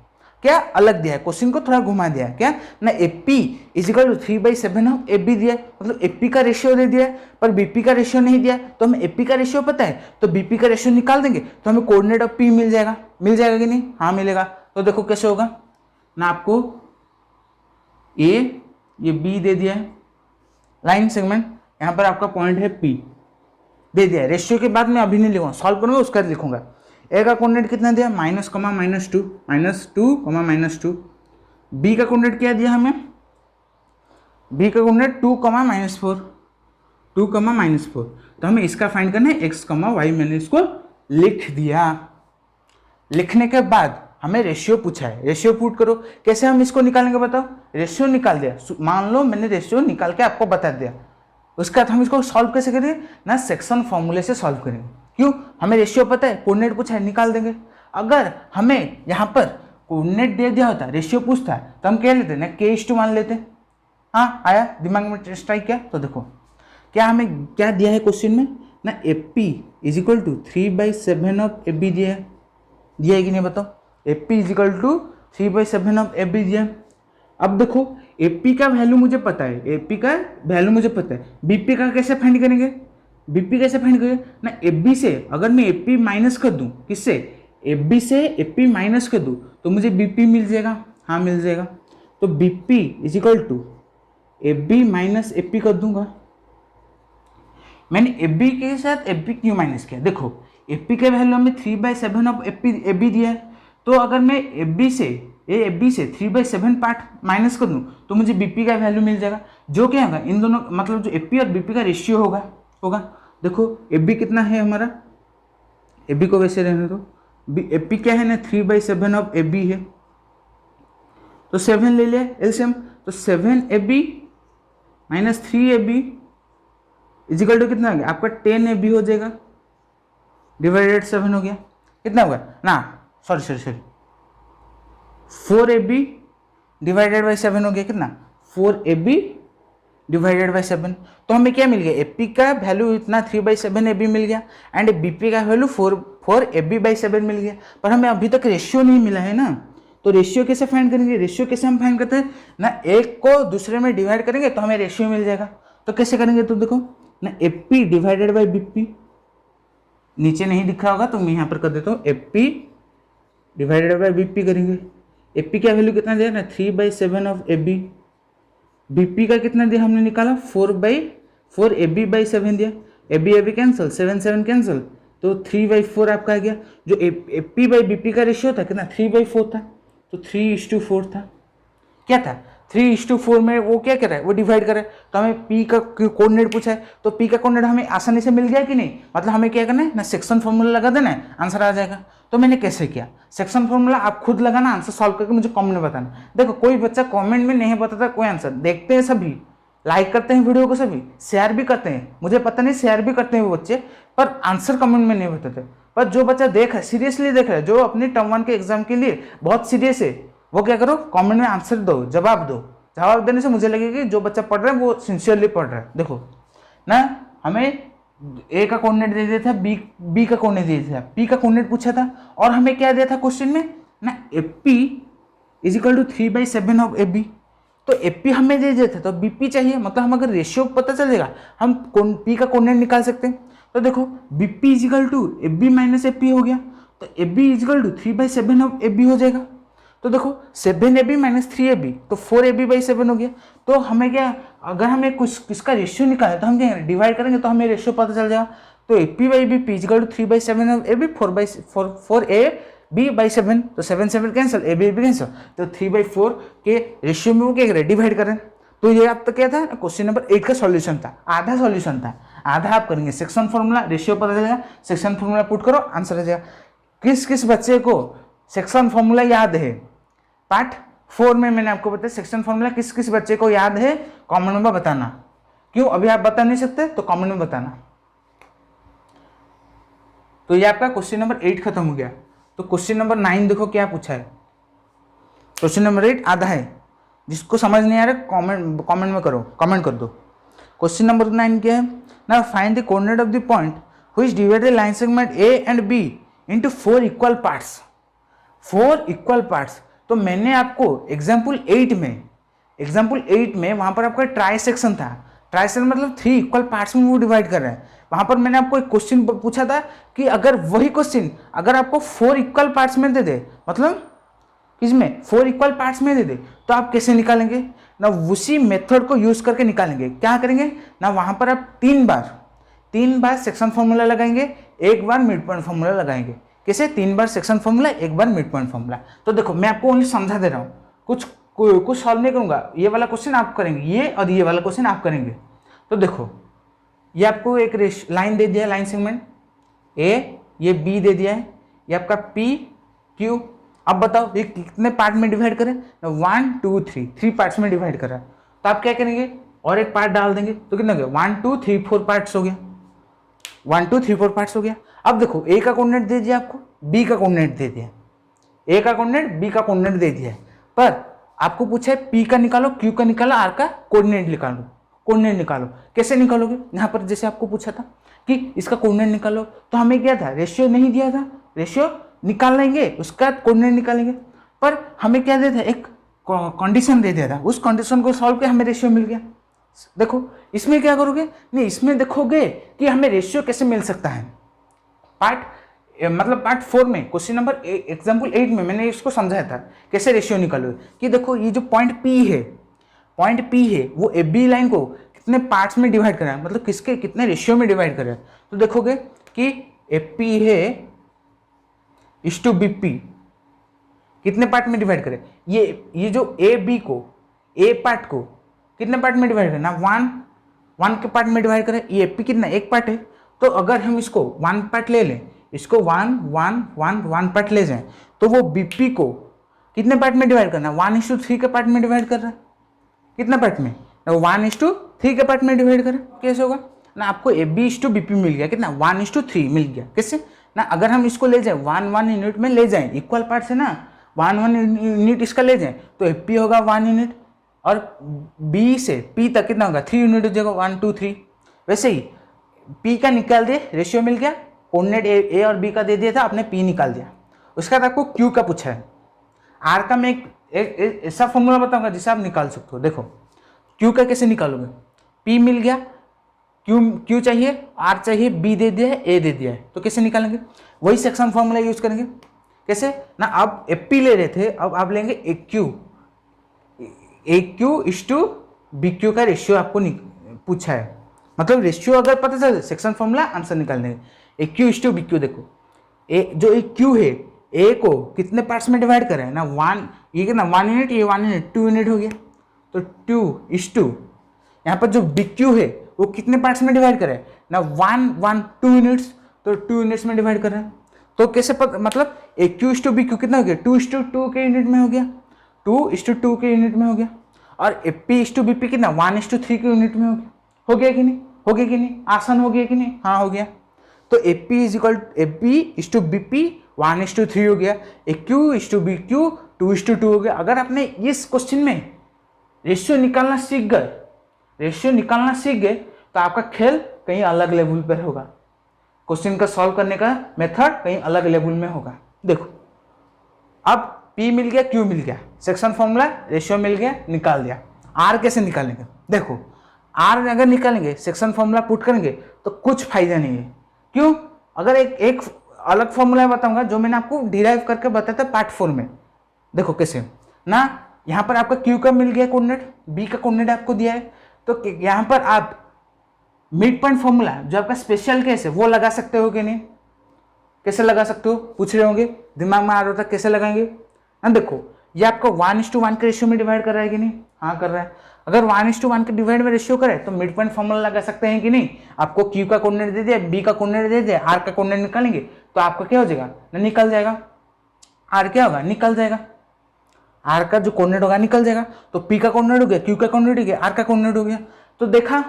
क्या अलग दिया है? क्वेश्चन को थोड़ा घुमा दिया है। क्या ना, AP is equal to 3/7 of AB दिया है, मतलब AP का रेशियो दे दिया है, पर BP का रेशियो नहीं दिया। तो हमें AP का रेशियो पता है तो BP का रेशियो निकाल देंगे तो हमें कोऑर्डिनेट ऑफ P मिल जाएगा। मिल जाएगा कि नहीं? हाँ मिलेगा। तो देखो कैसे होगा ना, आपको ये B दे दिया है लाइन सेगमेंट, यहाँ पर आपका पॉइंट है P दे दिया है। रेशियो के बाद मैं अभी नहीं लिखूंगा, सॉल्व करूंगा उसका लिखूंगा। ए का कोऑर्डिनेट कितना दिया? -2, -2। बी का कोऑर्डिनेट क्या दिया हमें? बी का कोऑर्डिनेट 2, -4, 2, -4। तो हमें इसका फाइंड करना है x, y। मैंने इसको लिख दिया। लिखने के बाद हमें रेशियो पूछा है, रेशियो पुट करो। कैसे हम इसको निकालेंगे बताओ? रेशियो निकाल दिया, मान लो मैंने रेशियो निकाल के आपको बता दिया, उसके बाद हम इसको सॉल्व कैसे करेंगे ना, सेक्शन फॉर्मूले से सॉल्व करेंगे। क्यों? हमें रेशियो पता है, कोऑर्डिनेट पूछा है, निकाल देंगे। अगर हमें यहाँ पर कोऑर्डिनेट दे दिया होता, रेशियो पूछता है, तो हम क्या लेते ना, K:1 लेते। हाँ आया दिमाग में स्ट्राइक किया? तो देखो क्या हमें क्या दिया है क्वेश्चन में ना, AP is equal to 3/7 of AB दिया है कि नहीं बताओ? AP is equal to 3/7 of AB दिया। अब देखो AP का वैल्यू मुझे पता है, AP का वैल्यू मुझे पता है, BP का कैसे फाइंड करेंगे? BP कैसे फाइंड करेंगे ना, AB से अगर मैं AP माइनस कर दूं, किससे? AB से AP माइनस कर दूं तो मुझे BP मिल जाएगा। हाँ मिल जाएगा। तो BP is equal to AB minus AP कर दूंगा। मैंने AB के साथ AP क्यों माइनस किया? देखो AP के वैल्यू हमें 3/7 ऑफ AB दिया है, तो अगर मैं AB से 3/7 पार्ट माइनस कर दूं तो मुझे BP का वैल्यू मिल जाएगा, जो क्या होगा, इन दोनों मतलब जो AP और BP का रेशियो होगा। देखो AB कितना है हमारा, AB को वैसे रहने दो, AP क्या है ना, 3/7 ऑफ AB है, तो 7 ले लिया एलसीएम, तो 7AB minus 3AB is equal to कितना हो गया आपका 10AB हो जाएगा, डिवाइडेड 7 हो गया। कितना होगा ना, सॉरी 4AB डिवाइडेड बाई 7 हो गया। कितना? 4AB divided by 7। तो हमें क्या मिल गया? AP का वैल्यू इतना 3/7 AB मिल गया, एंड BP का वैल्यू 4AB/7 मिल गया, पर हमें अभी तक रेशियो नहीं मिला है ना। तो रेशियो कैसे फाइंड करेंगे? रेशियो कैसे हम फाइंड करते हैं ना, एक को दूसरे में डिवाइड करेंगे तो हमें रेशियो मिल जाएगा। तो कैसे करेंगे? तो देखो ना, AP डिवाइडेड बाई BP, नीचे नहीं दिख रहा होगा तो मैं यहाँ पर कर देता हूँ, AP डिवाइडेड बाई BP करेंगे। AP का वैल्यू कितना दिया ना, 3/7 ऑफ AB। BP का कितना दिया हमने निकाला, 4/AB/7 दिया। AB कैंसिल, 7 कैंसिल, तो 3/4 आपका आ गया। जो AP/BP का रेशियो था कितना, 3/4 था, तो 3:4 था। क्या था? 3:4 में वो क्या कर रहा है, वो डिवाइड कर रहा है। तो हमें P का कोऑर्डिनेट पूछा है, तो P का कोऑर्डिनेट हमें आसानी से मिल गया कि नहीं? मतलब हमें क्या करना है ना, सेक्शन फॉर्मूला लगा देना है, आंसर आ जाएगा। तो मैंने कैसे किया? सेक्शन फॉर्मूला आप खुद लगाना, आंसर सॉल्व करके मुझे कमेंट में बताना। देखो कोई बच्चा कमेंट में नहीं बताता कोई आंसर, देखते हैं सभी, लाइक करते हैं वीडियो को सभी, शेयर भी करते हैं, मुझे पता नहीं शेयर भी करते हैं वो बच्चे, पर आंसर कमेंट में नहीं बताते। पर जो बच्चा देख है, सीरियसली देख रहा है, जो अपनी टर्म 1 के एग्जाम के लिए बहुत सीरियस है, वो क्या करो, कमेंट में आंसर दो, जवाब दो। जवाब देने से मुझे लगेगा कि जो बच्चा पढ़ रहा है वो सिंसियरली पढ़ रहा है। देखो ना, हमें ए का कोऑर्डिनेट दे दिया था, बी का कोऑर्डिनेट दे दिया था, पी का कोऑर्डिनेट पूछा था, और हमें क्या दिया था क्वेश्चन में ना F P is equal to 3/7 of F B. तो एफ पी हमें दे देते तो बी पी चाहिए, मतलब हम अगर रेशियो पता चलेगा हम पी का कोऑर्डिनेट निकाल सकते हैं। तो देखो B P is equal to F B minus F P हो गया, तो F B is equal to 3/7 of F B हो जाएगा। तो देखो 7 A B minus 3 A B तो 4 ए बी बाई 7 हो गया। तो हमें क्या, अगर हमें कुछ किसका रेशियो निकाले तो हम क्या डिवाइड करेंगे तो हमें रेशियो पता चल जाएगा। तो A P by B P is equal to 3/7 of A B 4 A B by 7, तो 7 7 कैंसिल, ए बी कैंसिल, तो 3/4 के रेशियो में वो क्या करें डिवाइड करें। तो ये आप तो क्या था क्वेश्चन नंबर 8 का सॉल्यूशन था, आधा सॉल्यूशन था, आधा आप करेंगे सेक्शन फॉर्मूला, रेशियो पता चलेगा, सेक्शन फॉर्मूला पुट करो आंसर आ जाएगा। किस किस बच्चे को सेक्शन फॉर्मूला याद है? पार्ट 4 में मैंने आपको बताया सेक्शन फॉर्मूला किस किस बच्चे को याद है, कमेंट में बताना। क्यों अभी आप बता नहीं सकते तो कमेंट में बताना। तो ये आपका क्वेश्चन नंबर 8 खत्म हो गया। तो क्वेश्चन नंबर 9 देखो क्या पूछा है। क्वेश्चन नंबर 8 आधा है, जिसको समझ नहीं आ रहा कमेंट में करो, कमेंट कर दो। क्वेश्चन नंबर 9 क्या है ना, find the coordinate of the point which divide the line segment A and B into 4 equal parts. 4 equal parts, तो मैंने आपको एग्जाम्पल 8 में वहां पर आपका ट्राई सेक्शन था, ट्राई सेक्शन मतलब 3 इक्वल पार्ट्स में वो डिवाइड कर रहे हैं। वहां पर मैंने आपको एक क्वेश्चन पूछा था कि अगर वही क्वेश्चन अगर आपको 4 इक्वल पार्ट्स में दे दे, मतलब किसमें 4 इक्वल पार्ट्स में दे दे, तो आप कैसे निकालेंगे ना, उसी मेथड को यूज करके निकालेंगे। क्या करेंगे ना, वहां पर आप 3 बार सेक्शन फॉर्मूला लगाएंगे, एक बार मिड पॉइंट फॉर्मूला लगाएंगे। कैसे? 3 बार सेक्शन फॉर्मूला, एक बार मिड पॉइंट फॉर्मूला। तो देखो मैं आपको ओनली समझा दे रहा हूँ, कुछ सॉल्व नहीं करूंगा। ये वाला क्वेश्चन आप करेंगे, ये और ये वाला क्वेश्चन आप करेंगे। तो देखो ये आपको एक लाइन दे दिया है, लाइन सेगमेंट ए, ये बी दे दिया है, ये आपका पी क्यू। अब बताओ ये कितने पार्ट में डिवाइड करें? 1 2 3 पार्ट्स में डिवाइड करा। तो आप क्या करेंगे और एक पार्ट डाल देंगे, तो कितना हो गया 1 2 3 4 पार्ट्स हो गया, 1 2 3 4 पार्ट्स हो गया। अब देखो ए का कोऑर्डिनेट दे दिया आपको, बी का कोऑर्डिनेट दे दिया, ए का कोऑर्डिनेट बी का कोऑर्डिनेट दे दिया है, पर आपको पूछा है पी का निकालो, क्यू का निकालो, आर का कोऑर्डिनेट निकालो। कोऑर्डिनेट निकालो, कैसे निकालोगे? यहाँ पर जैसे आपको पूछा था कि इसका कोऑर्डिनेट निकालो, तो हमें क्या था, रेशियो नहीं दिया था, रेशियो निकाल लेंगे उसका कोऑर्डिनेट निकालेंगे। पर हमें क्या दिया था, एक कंडीशन दे दिया था, उस कंडीशन को सॉल्व किया हमें रेशियो मिल गया। देखो इसमें क्या करोगे, नहीं इसमें देखोगे कि हमें रेशियो कैसे मिल सकता है। पार्ट 4 में क्वेश्चन नंबर एग्जाम्पल 8 में मैंने इसको समझाया था कैसे रेशियो निकालोगे। कि देखो ये जो पॉइंट P है वो ए बी लाइन को कितने पार्ट्स में डिवाइड करा है, मतलब किसके कितने रेशियो में डिवाइड करा है। तो देखोगे कि ए पी है इस टू बी पी कितने पार्ट में डिवाइड करे, ये जो ए बी को ए पार्ट को कितने पार्ट में डिवाइड करना, 1 के पार्ट में डिवाइड करें। ये पी कितना, एक पार्ट है, तो अगर हम इसको 1 पार्ट ले लें, इसको 1 1 1 1 पार्ट ले जाएं, तो वो बीपी को कितने पार्ट में डिवाइड करना, 1:3 के पार्ट में डिवाइड कर रहा है। कितना पार्ट में, 1:3 के पार्ट में डिवाइड करें। कैसे होगा ना, आपको ए बी इस टू बीपी मिल गया, कितना 1:3 मिल गया। कैसे ना, अगर हम इसको ले जाएं 1 यूनिट में ले जाएं, इक्वल पार्ट है ना, 1 यूनिट इसका ले जाएं, तो ए पी होगा 1 यूनिट, और बी से पी तक कितना होगा 3 यूनिट हो जाएगा, 1 2 3। वैसे ही पी का निकाल दिए, रेशियो मिल गया, कोऑर्डिनेट ए और बी का दे दिया था, आपने पी निकाल दिया। उसके बाद आपको क्यू का पूछा है। आर का मैं एक ऐसा फॉर्मूला बताऊंगा जिसे आप निकाल सकते हो। देखो क्यू का कैसे निकालोगे, पी मिल गया, क्यू चाहिए, आर चाहिए, बी दे दिया है, ए दे दिया है, तो कैसे निकालेंगे, वही सेक्शन फॉर्मूला यूज करेंगे। कैसे ना, आप ए पी ले रहे थे, अब आप लेंगे ए क्यू इस टू बी क्यू का रेशियो आपको पूछा है, मतलब रेशियो अगर पता चले सेक्शन फॉर्मूला आंसर निकाल देंगे। ए क्यू इस टू बी क्यू, देखो जो एक क्यू है, ए को कितने पार्ट्स में डिवाइड करें ना, 1, ये कितना 1 यूनिट, ये 1 यूनिट, 2 यूनिट हो गया, तो 2:2। यहाँ पर जो बी क्यू है वो कितने पार्ट्स में डिवाइड करें ना, 1 1 2 यूनिट्स, तो 2 यूनिट्स में डिवाइड कर रहे हैं। तो कैसे मतलब ए क्यू इस टू बी क्यू कितना हो गया, 2:2 के यूनिट में हो गया, 2:2 के यूनिट में हो गया। और ए पी इस टू बी पी कितना 1:3 के यूनिट में हो गया कि नहीं, हो गया कि नहीं, आसान हो गया कि नहीं, हाँ हो गया। तो A P is equal A P इस टू बी पी 1:3 हो गया, ए क्यू इस टू बी क्यू 2:2 हो गया। अगर आपने इस क्वेश्चन में रेशियो निकालना सीख गए, तो आपका खेल कहीं अलग लेवल पर होगा, क्वेश्चन का सॉल्व करने का मेथड कहीं अलग लेवल में होगा। देखो अब P मिल गया, Q मिल गया, सेक्शन फॉर्मूला, रेशियो मिल गया, निकाल दिया। R कैसे निकालेंगे? देखो R अगर निकालेंगे, सेक्शन फॉर्मूला पुट करेंगे तो कुछ फायदा नहीं है। क्यों? अगर एक अलग फॉर्मूला बताऊंगा जो मैंने आपको डिराइव करके बताया था पार्ट 4 में। देखो कैसे ना, यहाँ पर आपका Q का मिल गया कोऑर्डिनेट, B का कोऑर्डिनेट आपको दिया है, तो यहाँ पर आप मिड पॉइंट फॉर्मूला जो आपका स्पेशल केस है वो लगा सकते हो कि नहीं? कैसे लगा सकते हो पूछ रहे होंगे, दिमाग में आ रहा था कैसे लगाएंगे ना। देखो ये आपका 1:1 के रेशियो में डिवाइड कर रहा है कि नहीं? हाँ कर रहा है। अगर 1:1 के डिवाइड में रेशियो करे तो मिड पॉइंट फॉर्मूला लगा सकते हैं कि नहीं? आपको Q का कोऑर्डिनेट दे दिया, B का कोऑर्डिनेट दे दिया, R का कोऑर्डिनेट निकालेंगे तो आपका क्या हो जाएगा ना, निकल जाएगा। R क्या होगा? निकल जाएगा। R का जो कोऑर्डिनेट होगा निकल जाएगा। तो P का कोऑर्डिनेट हो गया, Q का कोऑर्डिनेट हो गया, R का कोऑर्डिनेट हो गया। तो देखा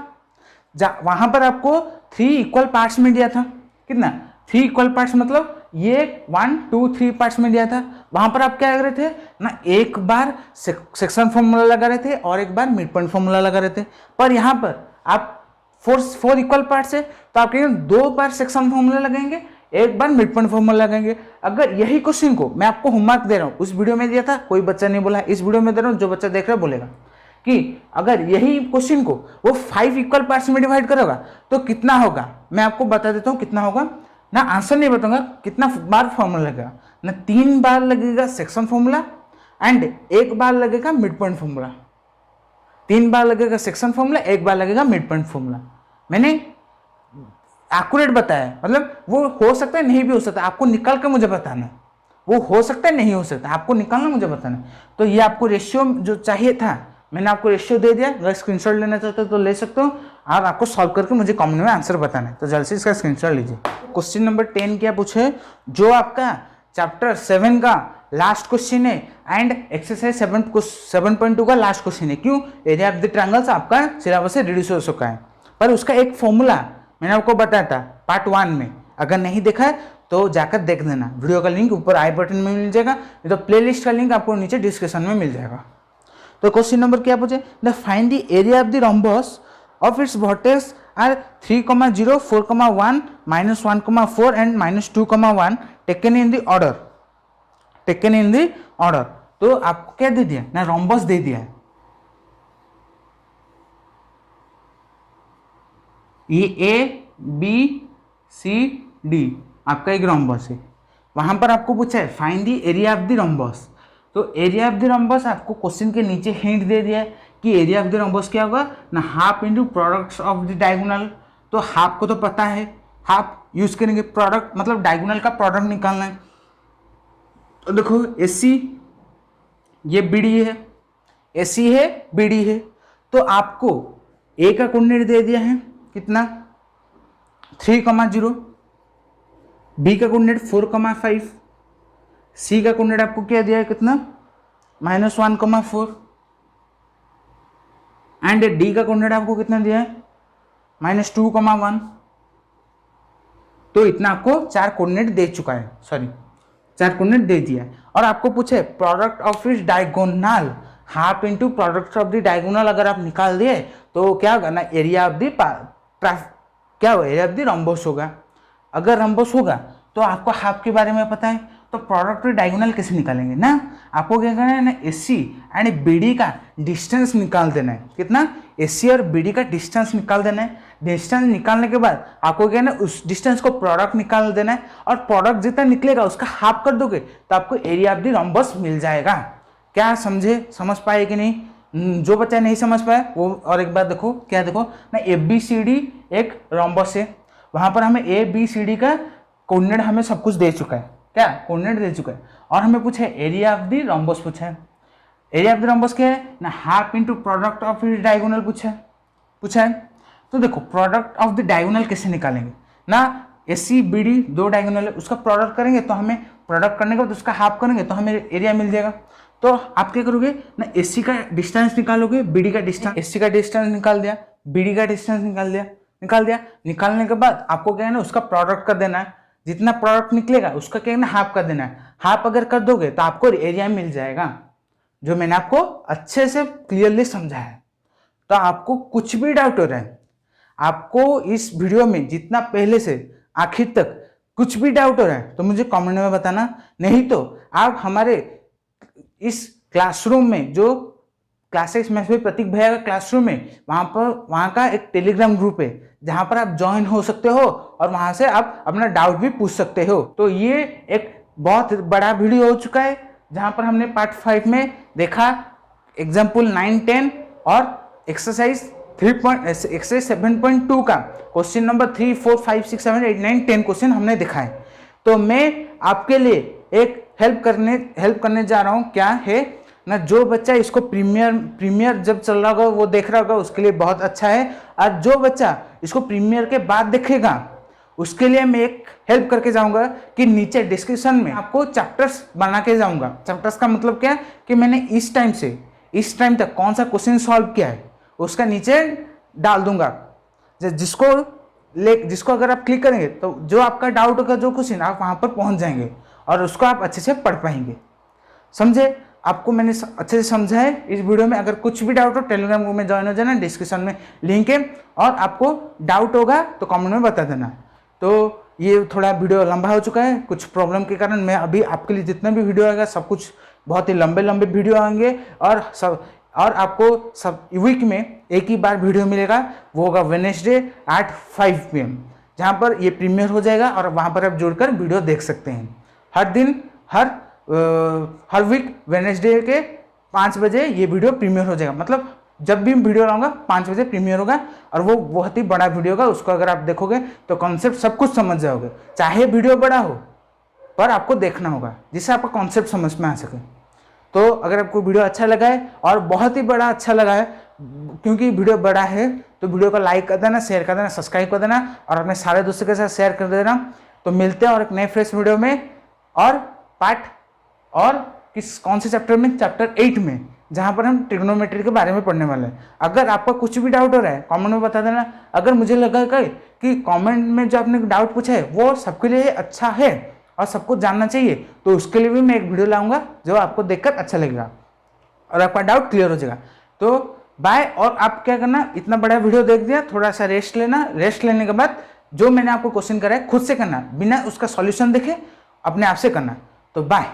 वहां पर आपको 3 इक्वल पार्ट्स में दिया था, कितना? 3 इक्वल पार्ट्स, मतलब ये 1 2 3 पार्ट्स में दिया था। वहां पर आप क्या कर रहे थे ना, एक बार सेक्शन फॉर्मूला लगा रहे थे और एक बार मिड पॉइंट फॉर्मूला लगा रहे थे। पर यहाँ पर आप 4 इक्वल पार्ट्स है तो आप कहेंगे 2 बार सेक्शन फॉर्मूला लगाएंगे, एक बार मिड पॉइंट फॉर्मूला लगाएंगे। अगर यही क्वेश्चन को मैं आपको होमवर्क दे रहा हूँ, उस वीडियो में दिया था कोई बच्चा नहीं बोला, इस वीडियो में दे रहा हूँ, जो बच्चा देख रहा है बोलेगा कि अगर यही क्वेश्चन को वो 5 इक्वल पार्ट्स में डिवाइड करेगा तो कितना होगा। मैं आपको बता देता हूँ कितना होगा ना, आंसर नहीं बताऊंगा, कितना बार फॉर्मूला लगेगा ना। 3 बार लगेगा सेक्शन फॉर्मूला एंड 1 बार लगेगा मिड पॉइंट फॉर्मूला। 3 बार लगेगा सेक्शन फॉर्मूला, 1 बार लगेगा मिड पॉइंट फॉर्मूला। मैंने एक्यूरेट बताया, मतलब वो हो सकता है नहीं भी हो सकता, आपको निकाल कर मुझे बताना। वो हो सकता है नहीं हो सकता, आपको निकालना मुझे बताना। तो ये आपको रेशियो जो चाहिए था मैंने आपको रेशियो दे दिया। अगर स्क्रीनशॉट लेना चाहते हो तो ले सकते हो, और आपको सॉल्व करके मुझे कमेंट में आंसर बताना है। तो जल्द से इसका स्क्रीनशॉट लीजिए। क्वेश्चन नंबर 10 क्या पूछे, जो आपका चैप्टर 7 का लास्ट क्वेश्चन है एंड एक्सरसाइज 7.2 का लास्ट क्वेश्चन है। क्यों? एरिया ऑफ द ट्रायंगल्स आपका सिलेबस से रिड्यूस हो चुका है, पर उसका एक फॉर्मूला मैंने आपको बताया था पार्ट 1 में। अगर नहीं देखा है तो जाकर देख देना, वीडियो का लिंक ऊपर आई बटन में मिल जाएगा, नहीं तो प्लेलिस्ट का लिंक आपको नीचे डिस्क्रिप्शन में मिल जाएगा। तो क्वेश्चन नंबर क्या पूछे, the find the area of the rhombus of its vertex are 3,0, 4,1, -1,4 and -2,1 taken in the order. Taken in the order, तो आपको क्या दे दिया ना, रोम्बस दे दिया है। ये ABCD आपका एक रोम्बस है। वहां पर आपको पूछा है find the area of the rhombus. तो एरिया ऑफ द रोम्बस आपको क्वेश्चन के नीचे हिंट दे दिया है कि एरिया ऑफ द रोम्बस क्या होगा ना, half into products of the diagonal. तो हाफ को तो पता है, हाफ यूज करेंगे, प्रोडक्ट मतलब डायगोनल का प्रोडक्ट निकालना है। तो देखो AC ये BD है, AC है BD है, तो आपको A का कोऑर्डिनेट दे दिया है कितना 3,0, B का कोऑर्डिनेट 4,5, C का कोऑर्डिनेट आपको क्या दिया है कितना -1,4 एंड D का कोऑर्डिनेट आपको कितना दिया है -2,1। तो इतना आपको 4 कोऑर्डिनेट दे चुका है, सॉरी 4 कोऑर्डिनेट दे दिया है। और आपको पूछे product of its diagonal, half into product of the diagonal अगर आप निकाल दिए तो क्या होगा ना, एरिया ऑफ द क्या होगा, एरिया ऑफ द रोम्बस होगा। अगर रोम्बस होगा तो आपको हाफ के बारे में पता है, तो प्रोडक्ट डायगोनल कैसे निकालेंगे ना, आपको क्या करना है ना, AC एंड BD का डिस्टेंस निकाल देना है। कितना? AC और BD का डिस्टेंस निकाल देना है। डिस्टेंस निकालने के बाद आपको क्या है ना, उस डिस्टेंस को प्रोडक्ट निकाल देना है, और प्रोडक्ट जितना निकलेगा उसका हाफ कर दोगे तो आपको एरिया ऑफ द रोम्बस मिल जाएगा। क्या समझे, समझ पाए कि नहीं? जो बच्चा नहीं समझ पाया वो और एक बार देखो, क्या देखो ना, ABCD एक रोम्बस है, वहां पर हमें ABCD का कोऑर्डिनेट हमें सब कुछ दे चुका है, क्या कोऑर्डिनेट दे चुका है, और हमें पूछा है एरिया ऑफ द रोम्बस पूछा है। एरिया ऑफ द रोम्बस क्या है ना, half into product of its diagonal पूछा है। तो देखो प्रोडक्ट ऑफ द डायगोनल कैसे निकालेंगे ना, AC BD 2 डायगोनल है, उसका प्रोडक्ट करेंगे तो हमें प्रोडक्ट करने के बाद उसका हाफ करेंगे तो हमें एरिया मिल जाएगा। तो आप क्या करोगे ना, AC का डिस्टेंस निकालोगे, BD का डिस्टेंस, AC का डिस्टेंस निकाल दिया, BD का डिस्टेंस निकाल दिया। निकालने के बाद आपको क्या है ना, उसका प्रोडक्ट कर देना है, जितना प्रोडक्ट निकलेगा उसका क्या है ना, हाफ कर देना है। हाफ अगर कर दोगे तो आपको एरिया मिल जाएगा, जो मैंने आपको अच्छे से क्लियरली समझाया है। तो आपको कुछ भी डाउट हो रहा है, आपको इस वीडियो में जितना पहले से आखिर तक कुछ भी डाउट हो रहा है तो मुझे कमेंट में बताना, नहीं तो आप हमारे इस क्लासरूम में जो क्लासेस मैथ्स में प्रतीक भैया का क्लासरूम है, वहाँ का एक टेलीग्राम ग्रुप है जहाँ पर आप ज्वाइन हो सकते हो और वहाँ से आप अपना डाउट भी पूछ सकते हो। तो ये एक बहुत बड़ा वीडियो हो चुका है जहाँ पर हमने पार्ट 5 में देखा एग्जाम्पल 9, 10 और एक्सरसाइज 7.2 का क्वेश्चन नंबर 3, 4, 5, 6, 7, 8, 9, 10 क्वेश्चन हमने देखा है। तो मैं आपके लिए एक हेल्प करने जा रहा हूँ। क्या है ना, जो बच्चा इसको प्रीमियर जब चल रहा होगा वो देख रहा होगा उसके लिए बहुत अच्छा है, और जो बच्चा इसको प्रीमियर के बाद देखेगा उसके लिए मैं एक हेल्प करके जाऊंगा कि नीचे डिस्क्रिप्शन में आपको चैप्टर्स बना के जाऊंगा। चैप्टर्स का मतलब क्या है कि मैंने इस टाइम तक कौन सा क्वेश्चन सॉल्व किया है उसका नीचे डाल दूंगा, जिसको अगर आप क्लिक करेंगे तो जो आपका डाउट होगा, जो क्वेश्चन, आप वहां पर पहुंच जाएंगे और उसको आप अच्छे से पढ़ पाएंगे। समझे? आपको मैंने अच्छे से समझा है इस वीडियो में। अगर कुछ भी डाउट हो टेलीग्राम ग्रुप में ज्वाइन हो जाना, डिस्क्रिप्शन में लिंक है, और आपको डाउट होगा तो कमेंट में बता देना। तो ये थोड़ा वीडियो लंबा हो चुका है कुछ प्रॉब्लम के कारण। मैं अभी आपके लिए जितना भी वीडियो आएगा सब कुछ बहुत ही लंबे वीडियो आएंगे, और आपको सब वीक में एक ही बार वीडियो मिलेगा, वो होगा वेडनेसडे एट 5 PM, जहाँ पर ये प्रीमियर हो जाएगा और वहाँ पर आप जुड़कर वीडियो देख सकते हैं। हर दिन हर वीक वेडनेसडे के 5 बजे ये वीडियो प्रीमियर हो जाएगा। मतलब जब भी वीडियो लाऊंगा 5 बजे प्रीमियर होगा, और वो बहुत ही बड़ा वीडियो होगा। उसको अगर आप देखोगे तो कॉन्सेप्ट सब कुछ समझ जाओगे, चाहे वीडियो बड़ा हो पर आपको देखना होगा जिससे आपका कॉन्सेप्ट समझ में आ सके। तो अगर आपको वीडियो अच्छा लगा है, और बहुत ही बड़ा अच्छा लगा है क्योंकि वीडियो बड़ा है, तो वीडियो को लाइक कर देना, शेयर कर देना, सब्सक्राइब कर देना और अपने सारे दोस्तों के साथ शेयर कर देना। तो मिलते हैं और एक नए फ्रेश वीडियो में, और कौन से चैप्टर में, चैप्टर 8 में, जहां पर हम ट्रिग्नोमेट्री के बारे में पढ़ने वाले हैं। अगर आपका कुछ भी डाउट हो रहा है कमेंट में बता देना। अगर मुझे लगा कि कमेंट में जो आपने डाउट पूछा है वो सबके लिए अच्छा है और सबको जानना चाहिए, तो उसके लिए भी मैं एक वीडियो लाऊंगा जो आपको देखकर अच्छा लगेगा और आपका डाउट क्लियर हो जाएगा। तो बाय। और आप क्या करना, इतना बड़ा वीडियो देख दिया, थोड़ा सा रेस्ट लेना। रेस्ट लेने के बाद जो मैंने आपको क्वेश्चन करा है खुद से करना, बिना उसका सॉल्यूशन देखे अपने आप से करना। तो बाय।